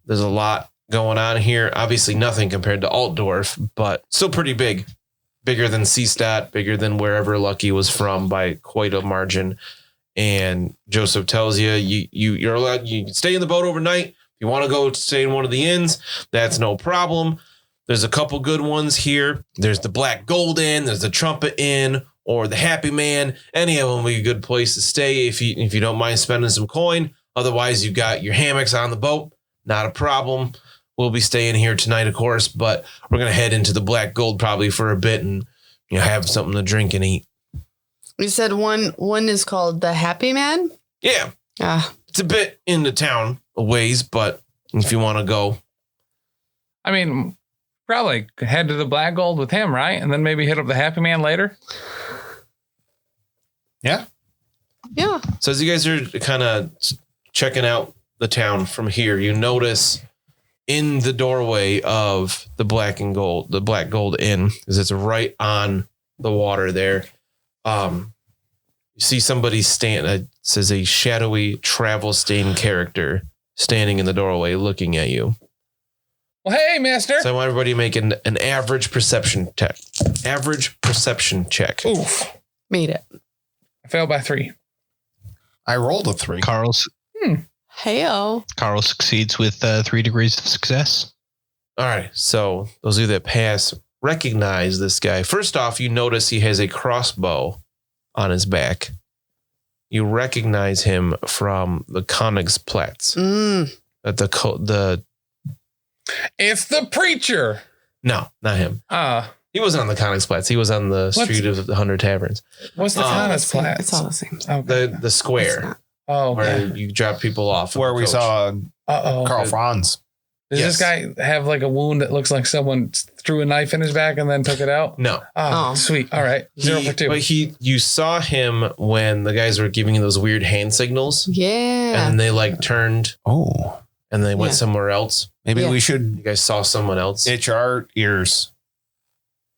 There's a lot going on here. Obviously nothing compared to Altdorf, but still pretty big. Bigger than Seestadt, bigger than wherever Lucky was from by quite a margin. And Joseph tells you're allowed, you can stay in the boat overnight. If you want to go stay in one of the inns, that's no problem. There's a couple good ones here. There's the Black Gold Inn, there's the Trumpet Inn, or the Happy Man. Any of them will be a good place to stay if you don't mind spending some coin. Otherwise, you got your hammocks on the boat. Not a problem. We'll be staying here tonight, of course, but we're going to head into the Black Gold probably for a bit and have something to drink and eat. You said one is called the Happy Man? Yeah. It's a bit into town a ways, but if you want to go. I mean, probably head to the Black Gold with him, right? And then maybe hit up the Happy Man later. Yeah. Yeah. So as you guys are kind of checking out the town from here, you notice in the doorway of the Black Gold Inn, because it's right on the water there. You see somebody it says a shadowy travel stained character standing in the doorway looking at you. Well, hey, mister. So I want everybody to make an average perception check. Average perception check. Oof. Made it. I failed by 3. I rolled a 3. Carl succeeds with 3 degrees of success. All right. So those of you that pass recognize this guy. First off, you notice he has a crossbow on his back. You recognize him from the Königsplatz. It's the preacher. No, not him. He wasn't on the Königsplatz. He was on the street of the 100 Taverns. What's the Königsplatz? It's all the same. Okay. The square Okay. where you drop people off. Where we saw Uh-oh. Carl Franz. Does Yes. this guy have like a wound that looks like someone threw a knife in his back and then took it out? No. Oh, sweet. All right. 0 for 2. But you saw him when the guys were giving you those weird hand signals. Yeah. And they like turned Oh, and they went Yeah. somewhere else. maybe Yeah. we should You guys saw someone else. itch our ears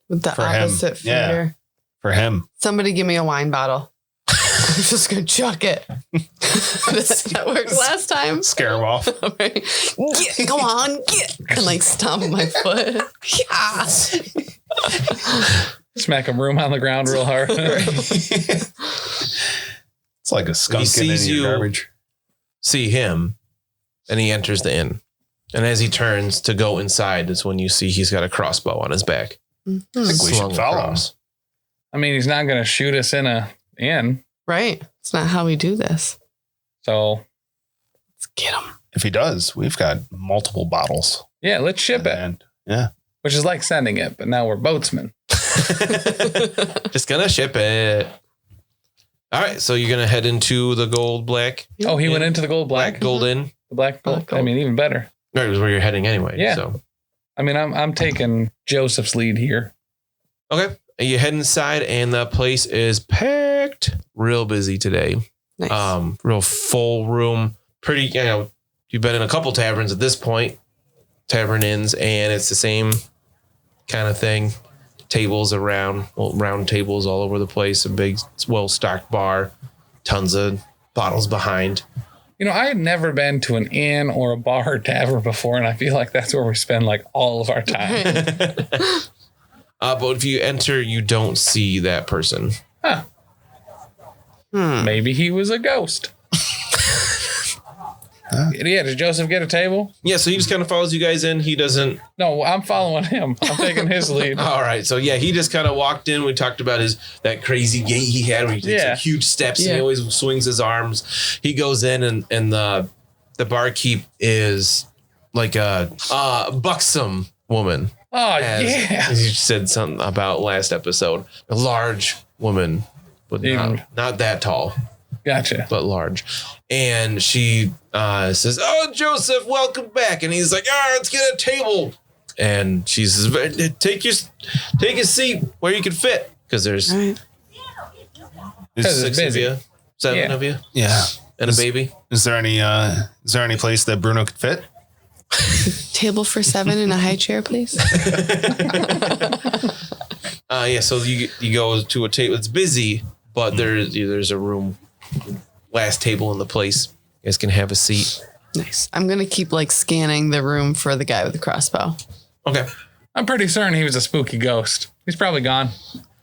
With the for him. opposite Yeah. finger. for him. Somebody give me a wine bottle. I'm just going to chuck it. That worked last time. Scare him off. Right. Go on, get. And like stomp my foot. Yeah. Smack a broom on the ground real hard. It's like a skunk sees in your you- garbage. See him and he enters the inn. And as he turns to go inside, is when you see he's got a crossbow on his back. I think we Slung should follow him. across. I mean, he's not going to shoot us in a inn. Right. It's not how we do this. So, Let's get him. If he does, we've got multiple bottles. yeah, let's ship it. And yeah. Which is like sending it, but now we're boatsmen. Just gonna ship it. All right, so you're gonna head into the Black Oh, he went into the Gold Black? Gold Inn. The Black Gold. Black Gold. I mean, even better. Right, it was where you're heading anyway. Yeah. So I mean, I'm taking Joseph's lead here. okay, and you head inside, and the place is packed, real busy today. Nice. Real full room. Pretty, you've been in a couple taverns at this point, tavern inns, and it's the same kind of thing. Tables around, round tables all over the place. A big, well-stocked bar, tons of bottles behind. You know, I had never been to an inn or a bar or tavern before, and I feel like that's where we spend like all of our time. But if you enter, you don't see that person. Huh. Maybe he was a ghost. Yeah, did Joseph get a table? Yeah, so he just kind of follows you guys in. He doesn't. No, I'm following him. I'm taking his lead. All right, so yeah, he just kind of walked in. We talked about that crazy gait he had where he takes Yeah. like huge steps and he Yeah. always swings his arms. He goes in and the barkeep is like a buxom woman. Oh, As yeah. you said something about last episode. A large woman, but not that tall, Gotcha. but large. And she says, "Oh, Joseph, welcome back." And he's like, let's get a table. And she says, take a seat where you can fit. Because there's Right. Because six it's busy. of you, seven Yeah. of you, Yeah. and a baby. Is there any place that Bruno could fit? Table for 7 and a high chair, please. Yeah, so you go to a table. It's busy, but there's a room, last table in the place. You guys can have a seat. Nice. I'm going to keep like scanning the room for the guy with the crossbow. Okay. I'm pretty certain he was a spooky ghost. He's probably gone.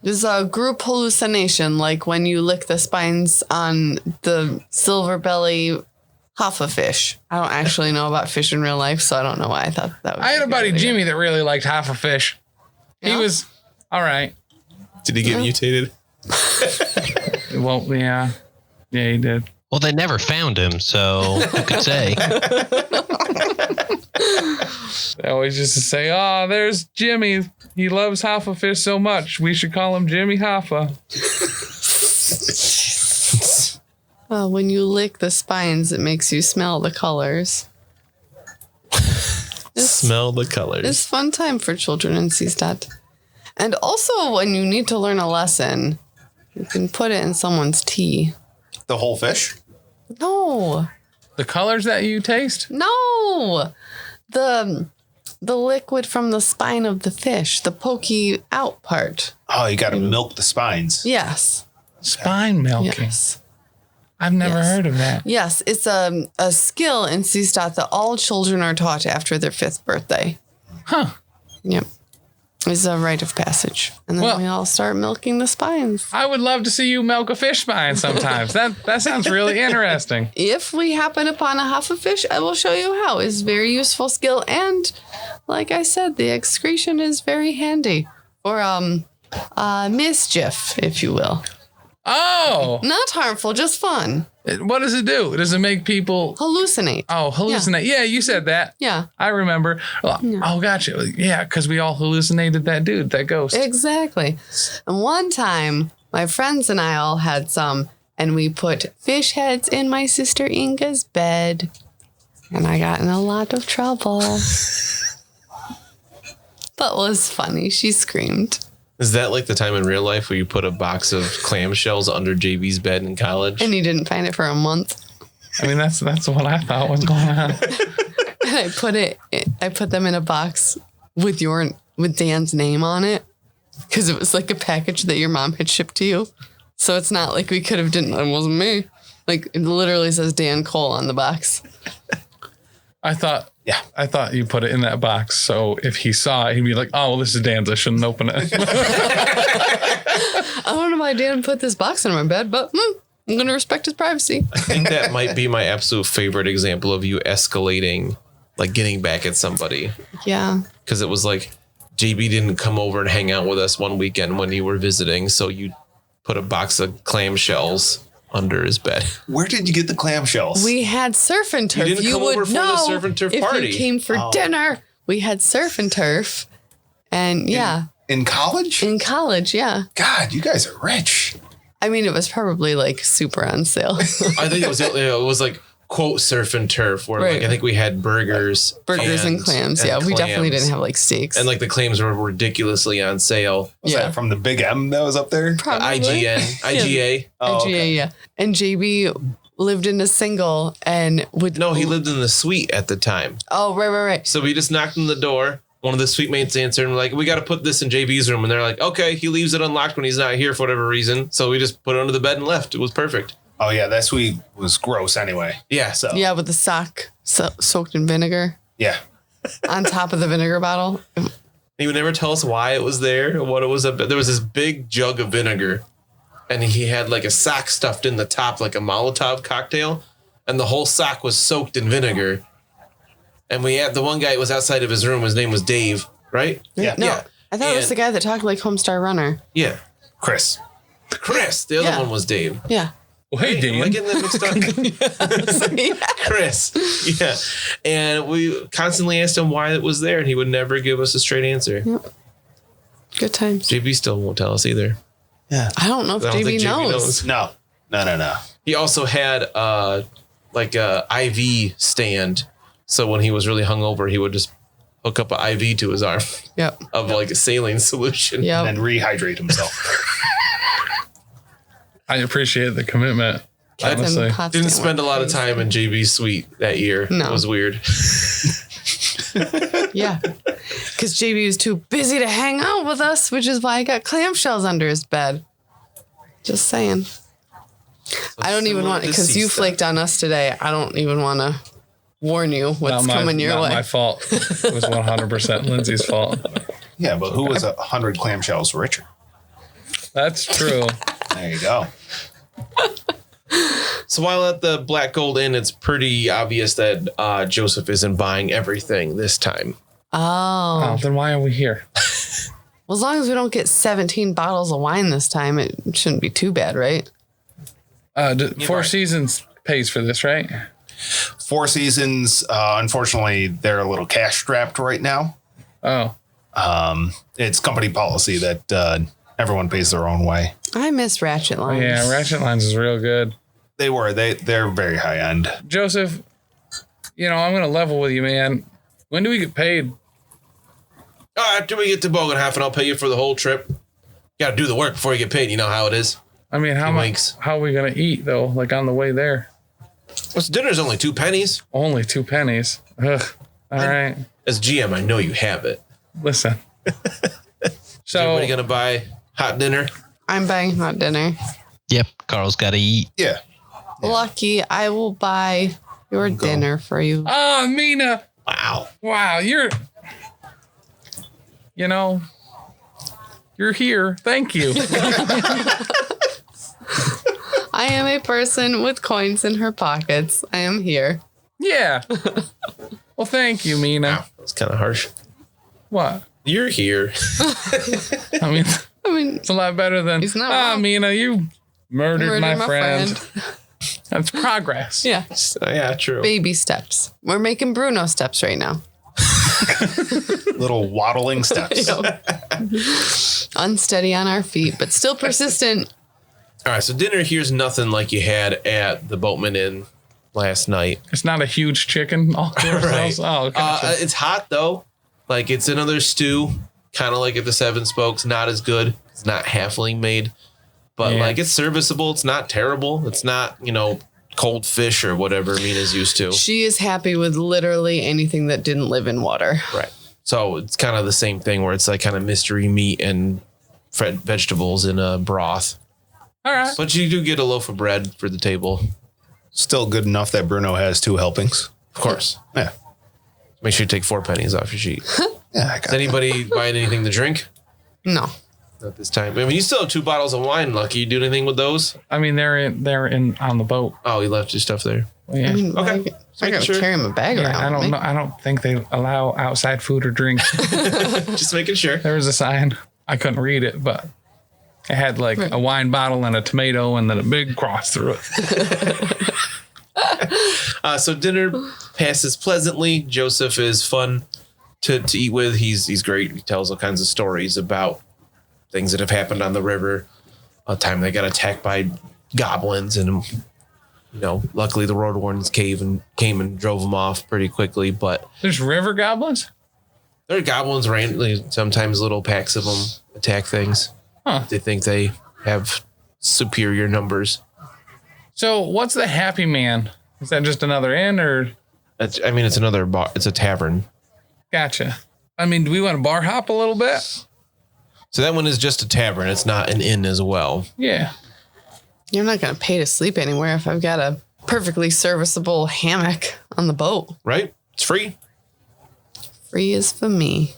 This is a group hallucination, like when you lick the spines on the silver belly hoffa fish. I don't actually know about fish in real life, so I don't know why I thought that was. I had a good buddy, idea. Jimmy, that really liked half a fish. He Yeah? was all right. Did he get mutated? Well, yeah. Yeah, he did. Well, they never found him, so who could say? They always used to say, "Oh, there's Jimmy. He loves Hoffa fish so much. We should call him Jimmy Hoffa." Well, when you lick the spines, it makes you smell the colors. Smell the colors. It's fun time for children in Seestadt. And also, when you need to learn a lesson, you can put it in someone's tea. The whole fish? No. The colors that you taste? No. The liquid from the spine of the fish, the pokey out part. Oh, you got to milk the spines. Yes. Spine milking. Yes. I've never heard of that. Yes, it's a skill in Seestadt that all children are taught after their 5th birthday. Huh. Yep. It's a rite of passage. And then we all start milking the spines. I would love to see you milk a fish spine sometimes. That sounds really interesting. If we happen upon a huffa fish, I will show you how. It's a very useful skill. And like I said, the excretion is very handy for mischief, if you will. Oh. Not harmful, just fun. What does it do? Does it make people hallucinate? Oh, hallucinate. Yeah, you said that. Yeah. I remember. Oh, gotcha. Yeah, because we all hallucinated that dude, that ghost. Exactly. And one time, my friends and I all had some, and we put fish heads in my sister Inga's bed, and I got in a lot of trouble. But was funny. She screamed. Is that like the time in real life where you put a box of clamshells under JB's bed in college? And he didn't find it for a month. I mean, that's what I thought was going on. And I put them in a box with Dan's name on it, because it was like a package that your mom had shipped to you. So it's not like we could have it wasn't me. Like, it literally says Dan Cole on the box. I thought you put it in that box, so if he saw it, he'd be like, "Oh, well, this is Dan's. I shouldn't open it." I don't know why Dan put this box in my bed, but I'm going to respect his privacy. I think that might be my absolute favorite example of you escalating, like getting back at somebody. Yeah. Because it was like JB didn't come over and hang out with us one weekend when you were visiting, so you put a box of clamshells under his bed. Where did you get the clamshells? We had surf and turf. You didn't come over for the surf and turf party. If you came for dinner, we had surf and turf. And In college? In college, yeah. God, you guys are rich. I mean, it was probably like super on sale. I think it was like, quote, surf and turf, where like I think we had burgers and clams. We definitely didn't have like steaks. And like the clams were ridiculously on sale. Was that from the Big M that was up there? Probably. IGA. IGA, yeah. And JB lived in a single and would... No, he lived in the suite at the time. Oh, right. So we just knocked on the door. One of the suite mates answered and we're like, we got to put this in JB's room. And they're like, okay, he leaves it unlocked when he's not here for whatever reason. So we just put it under the bed and left. It was perfect. Oh, yeah, that suite was gross anyway. Yeah. So yeah, with the sock soaked in vinegar. Yeah. On top of the vinegar bottle. He would never tell us why it was there or what it was. There was this big jug of vinegar. And he had like a sock stuffed in the top, like a Molotov cocktail. And the whole sock was soaked in vinegar. And we had the one guy was outside of his room. His name was Dave, right? Yeah. No, I thought it was the guy that talked like Homestar Runner. Yeah. Chris. The other one was Dave. Yeah. Well, hey, Dan. Am I getting that mixed up? Chris. Yeah. And we constantly asked him why it was there, and he would never give us a straight answer. Yep. Good times. JB still won't tell us either. Yeah. I don't know if JB knows. No. He also had like a IV stand. So when he was really hungover, he would just hook up an IV to his arm. Yep. Of like a saline solution. Yep. And then rehydrate himself. I appreciate the commitment. Honestly. Didn't spend a lot of time in JB's suite that year. No. It was weird. Yeah. Because JB was too busy to hang out with us, which is why I got clamshells under his bed. Just saying. I don't even want, because you flaked on us today, I don't even want to warn you what's coming your way. Not my fault. It was 100% Lindsay's fault. Yeah, but who was 100 clamshells richer? That's true. There you go. So while at the Black Gold Inn, it's pretty obvious that Joseph isn't buying everything this time. Oh, then why are we here? Well, as long as we don't get 17 bottles of wine this time, it shouldn't be too bad, right? Four Seasons pays for this, right? Four Seasons, unfortunately, they're a little cash strapped right now. Oh. It's company policy that everyone pays their own way. I miss Ratchet Lines. Yeah, Ratchet Lines is real good. They're very high end. Joseph, I'm going to level with you, man. When do we get paid? After we get to Bogenhofen, I'll pay you for the whole trip. You got to do the work before you get paid. You know how it is. I mean, how are we going to eat, though, like on the way there? Well, dinner's only 2 pennies. Only 2 pennies. Ugh. All right. As GM, I know you have it. Listen. So, everybody going to buy hot dinner? I'm buying hot dinner. Yep, Carl's got to eat. Yeah. Lucky, I will buy your dinner for you. Oh, Mina. Wow, you're here. Thank you. I am a person with coins in her pockets. I am here. Yeah. Well, thank you, Mina. Wow, that's kind of harsh. What? You're here. I mean, it's a lot better than, he's not wrong. Mina, you murdered my friend. That's progress. Yeah. Yeah, true. Baby steps. We're making Bruno steps right now. Little waddling steps. Unsteady on our feet, but still persistent. All right, so dinner here's nothing like you had at the Boatman Inn last night. It's not a huge chicken all to ourselves. Right. Oh, gotcha. It's hot, though. Like, it's another stew, kind of like at the Seven Spokes. Not as good. It's not halfling made. But, like, it's serviceable. It's not terrible. It's not, cold fish or whatever Mina's used to. She is happy with literally anything that didn't live in water. Right. So it's kind of the same thing where it's like kind of mystery meat and vegetables in a broth. All right. But you do get a loaf of bread for the table. Still good enough that Bruno has 2 helpings. Of course. Yeah. Make sure you take 4 pennies off your sheet. Yeah. I got Is anybody buying anything to drink? No. Not this time. I mean, you still have 2 bottles of wine, Lucky. You do anything with those? I mean, they're in on the boat. Oh, you left your stuff there. Yeah. I mean, Okay. I gotta carry my bag around. I don't know. I don't think they allow outside food or drink. Just making sure. There was a sign. I couldn't read it, but it had like a wine bottle and a tomato and then a big cross through it. So dinner passes pleasantly. Joseph is fun to eat with. He's great. He tells all kinds of stories about things that have happened on the river. A time they got attacked by goblins, and luckily the road wardens came and drove them off pretty quickly. But There's river goblins? there are goblins randomly. Sometimes little packs of them attack things. Huh. They think they have superior numbers. So what's the Happy Man? Is that just another inn or? It's another bar. It's a tavern. Gotcha. I mean, do we want to bar hop a little bit? So that one is just a tavern. It's not an inn as well. Yeah. You're not going to pay to sleep anywhere if I've got a perfectly serviceable hammock on the boat. Right? It's free. Free is for me.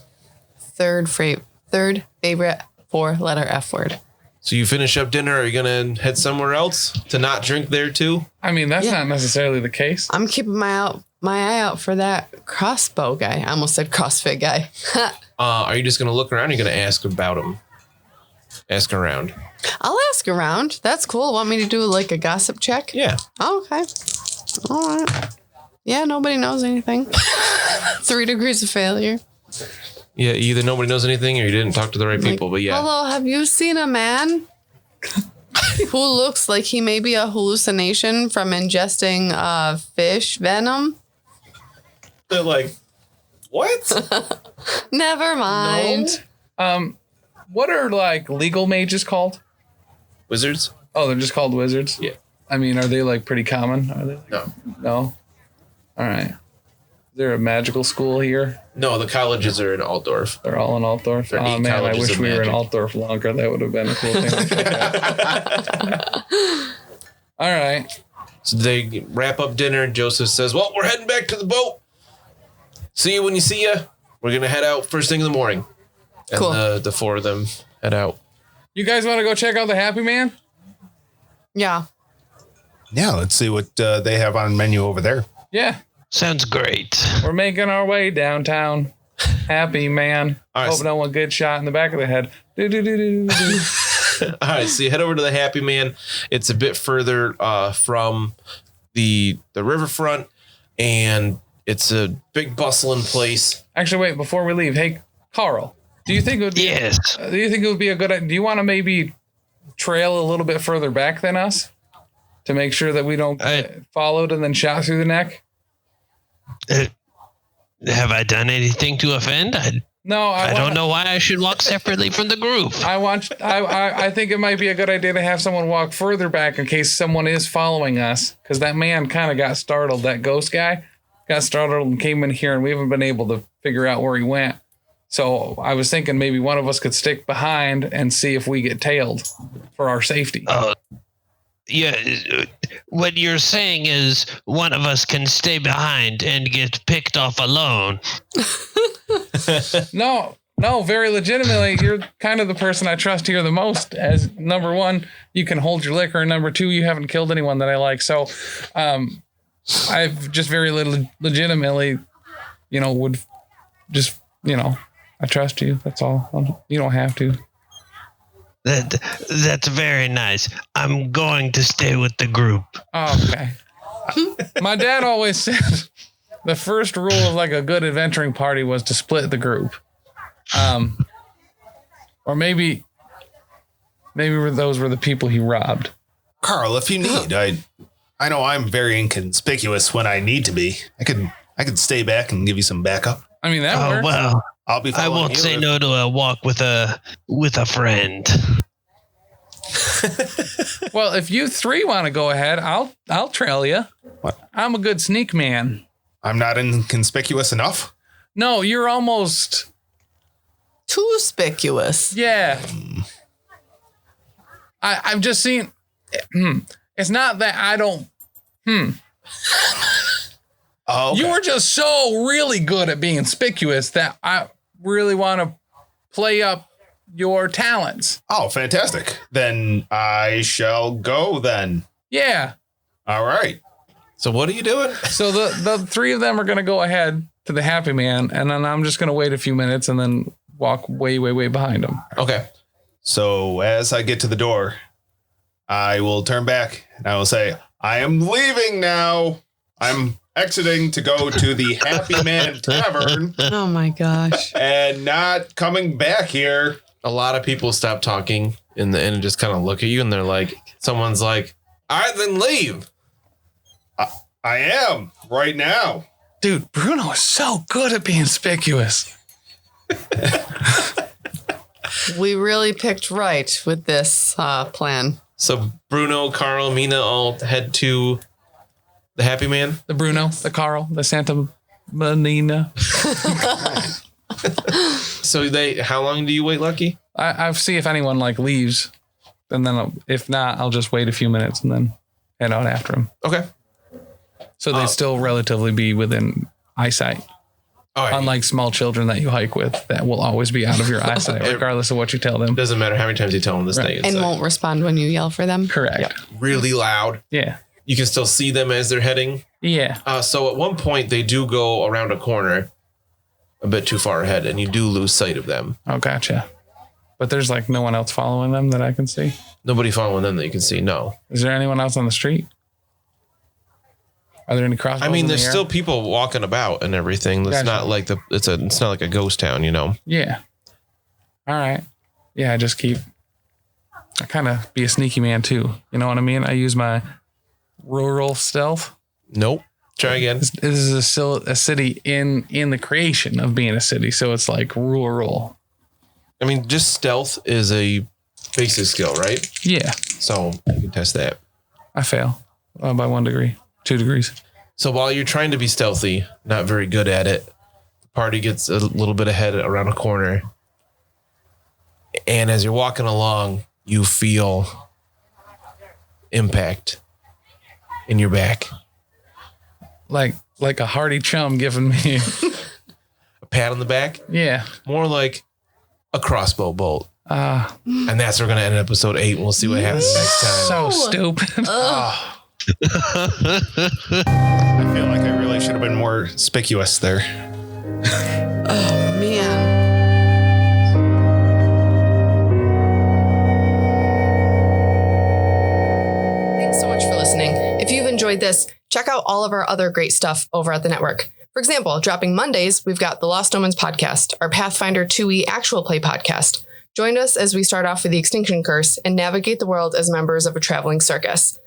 Third favorite 4-letter F word. So you finish up dinner. Are you going to head somewhere else to not drink there too? I mean, that's not necessarily the case. I'm keeping my eye out for that crossbow guy. I almost said CrossFit guy. Are you just going to look around? Or are you going to ask about him? Ask around. I'll ask around. That's cool. Want me to do like a gossip check? Yeah. Oh, okay. All right. Yeah, nobody knows anything. 3 degrees of failure. Yeah, either nobody knows anything or you didn't talk to the right people, but yeah. Hello, have you seen a man who looks like he may be a hallucination from ingesting fish venom? They're like, what? Never mind. What are like legal mages called? Wizards? Oh, they're just called wizards? Yeah. I mean, are they like pretty common? Are they? No. All right. Is there a magical school here? No, the colleges are in Altdorf. They're all in Altdorf. There are 8 Oh man, I colleges wish of we were in magic. Altdorf longer. That would have been a cool thing to check out. All right. So they wrap up dinner. Joseph says, well, we're heading back to the boat. See you when you see you. We're going to head out first thing in the morning. And Cool. the 4 of them head out. You guys want to go check out the Happy Man? Yeah. Yeah, let's see what they have on menu over there. Yeah. Sounds great. We're making our way downtown. Happy Man. All right. Hope no one gets shot in the back of the head. Do. All right, so you head over to the Happy Man. It's a bit further from the riverfront, and it's a big bustling place. Actually, wait, before we leave, hey, Carl, do you think it would be Yes. do you think it would be a good idea? Do you want to maybe trail a little bit further back than us to make sure that we don't get followed and then shot through the neck? Have I done anything to offend? I don't know why I should walk separately from the group. I think it might be a good idea to have someone walk further back in case someone is following us, because that man kind of got startled. That ghost guy got startled and came in here, and we haven't been able to figure out where he went. So I was thinking maybe one of us could stick behind and see if we get tailed for our safety. Yeah, what you're saying is one of us can stay behind and get picked off alone. No, very legitimately, you're kind of the person I trust here the most. As number one, you can hold your liquor, and number two, you haven't killed anyone that I like. So, I've just very legitimately, would just, I trust you. That's all. You don't have to. That's very nice. I'm going to stay with the group. Oh, okay. My dad always said the first rule of like a good adventuring party was to split the group. Or maybe those were the people he robbed. Carl, if you need, I know I'm very inconspicuous when I need to be. I could stay back and give you some backup. I mean, that works. Well, I'll be. I won't say no to a walk with a friend. Well, if you three want to go ahead, I'll trail you. What? I'm a good sneak man. I'm not inconspicuous enough. No, you're almost Too conspicuous. Yeah. I've just seen. It's not that I don't. Oh, okay. You were just so really good at being conspicuous that I really want to play up your talents. Oh, fantastic. Then I shall go then. Yeah. All right. So what are you doing? So the three of them are going to go ahead to the Happy Man, and then I'm just going to wait a few minutes and then walk way, way, way behind them. Okay. So as I get to the door, I will turn back and I will say, I am leaving now. I'm exiting to go to the Happy Man Tavern Oh my gosh. and not coming back here. A lot of people stop talking in the end and just kind of look at you, and they're like, someone's like, all right, then leave. I am right now. Dude, Bruno is so good at being conspicuous. We really picked right with this plan. So Bruno, Carl, Mina all head to the Happy Man. The Bruno, the Carl, the Santa Menina. So how long do you wait, Lucky? I see if anyone like leaves, and then if not, I'll just wait a few minutes and then head out after them. Okay. So they still relatively be within eyesight. All right. Unlike small children that you hike with, that will always be out of your eyesight, regardless of what you tell them. Doesn't matter how many times you tell them to stay inside. And won't respond when you yell for them. Correct. Really loud. Yeah. You can still see them as they're heading. Yeah. So at one point, they do go around a corner a bit too far ahead, and you do lose sight of them. Oh, gotcha. But there's like no one else following them that I can see. Nobody following them that you can see. No. Is there anyone else on the street? Are there any crossbows? I mean, in there's the air? still people walking about and everything. It's Gotcha. not like it's not like a ghost town, you know. Yeah. All right. Yeah, I kind of be a sneaky man too. You know what I mean? I use my rural stealth. Nope. Try again. This is a city in the creation of being a city, so it's like rural. I mean, just stealth is a basic skill, right? Yeah. So you can test that. I fail by 1 degree, 2 degrees. So while you're trying to be stealthy, not very good at it, the party gets a little bit ahead around a corner. And as you're walking along, you feel impact in your back. Like a hardy chum giving me. A pat on the back? Yeah. More like a crossbow bolt. And that's where we're going to end episode 8. And we'll see what happens next time. So stupid. I feel like I really should have been more conspicuous there. Oh, man. Thanks so much for listening. If you've enjoyed this, check out all of our other great stuff over at the network. For example, dropping Mondays, we've got the Lost Omens podcast, our Pathfinder 2e actual play podcast. Join us as we start off with the Extinction Curse and navigate the world as members of a traveling circus.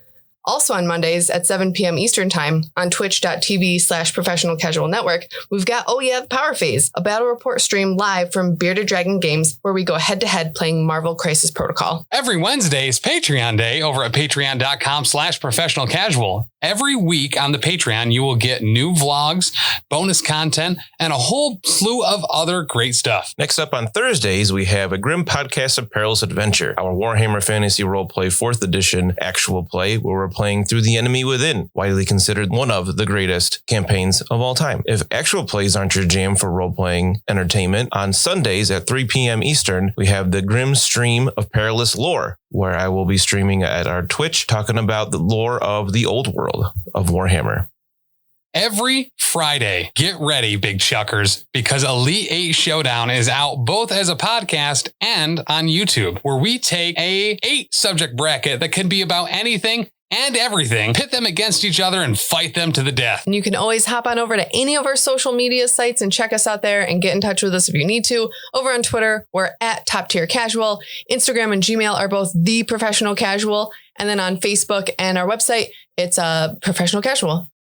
Also on Mondays at 7 p.m. Eastern Time on twitch.tv/Professional Casual Network, we've got the Power Phase, a battle report stream live from Bearded Dragon Games where we go head-to-head playing Marvel Crisis Protocol. Every Wednesday is Patreon Day over at patreon.com/Professional Casual. Every week on the Patreon, you will get new vlogs, bonus content, and a whole slew of other great stuff. Next up on Thursdays, we have a Grim Podcast of Perilous Adventure, our Warhammer Fantasy Roleplay 4th Edition actual play, where we're playing through The Enemy Within, widely considered one of the greatest campaigns of all time. If actual plays aren't your jam for role-playing entertainment, on Sundays at 3 p.m. Eastern, we have the Grim Stream of Perilous Lore, where I will be streaming at our Twitch talking about the lore of the old world of Warhammer. Every Friday, get ready, big chuckers, because Elite 8 Showdown is out both as a podcast and on YouTube, where we take a 8 subject bracket that can be about anything and everything, pit them against each other and fight them to the death. And you can always hop on over to any of our social media sites and check us out there and get in touch with us if you need to. Over on Twitter, we're at Top Tier Casual. Instagram and Gmail are both The Professional Casual. And then on Facebook and our website, it's Professional Casual.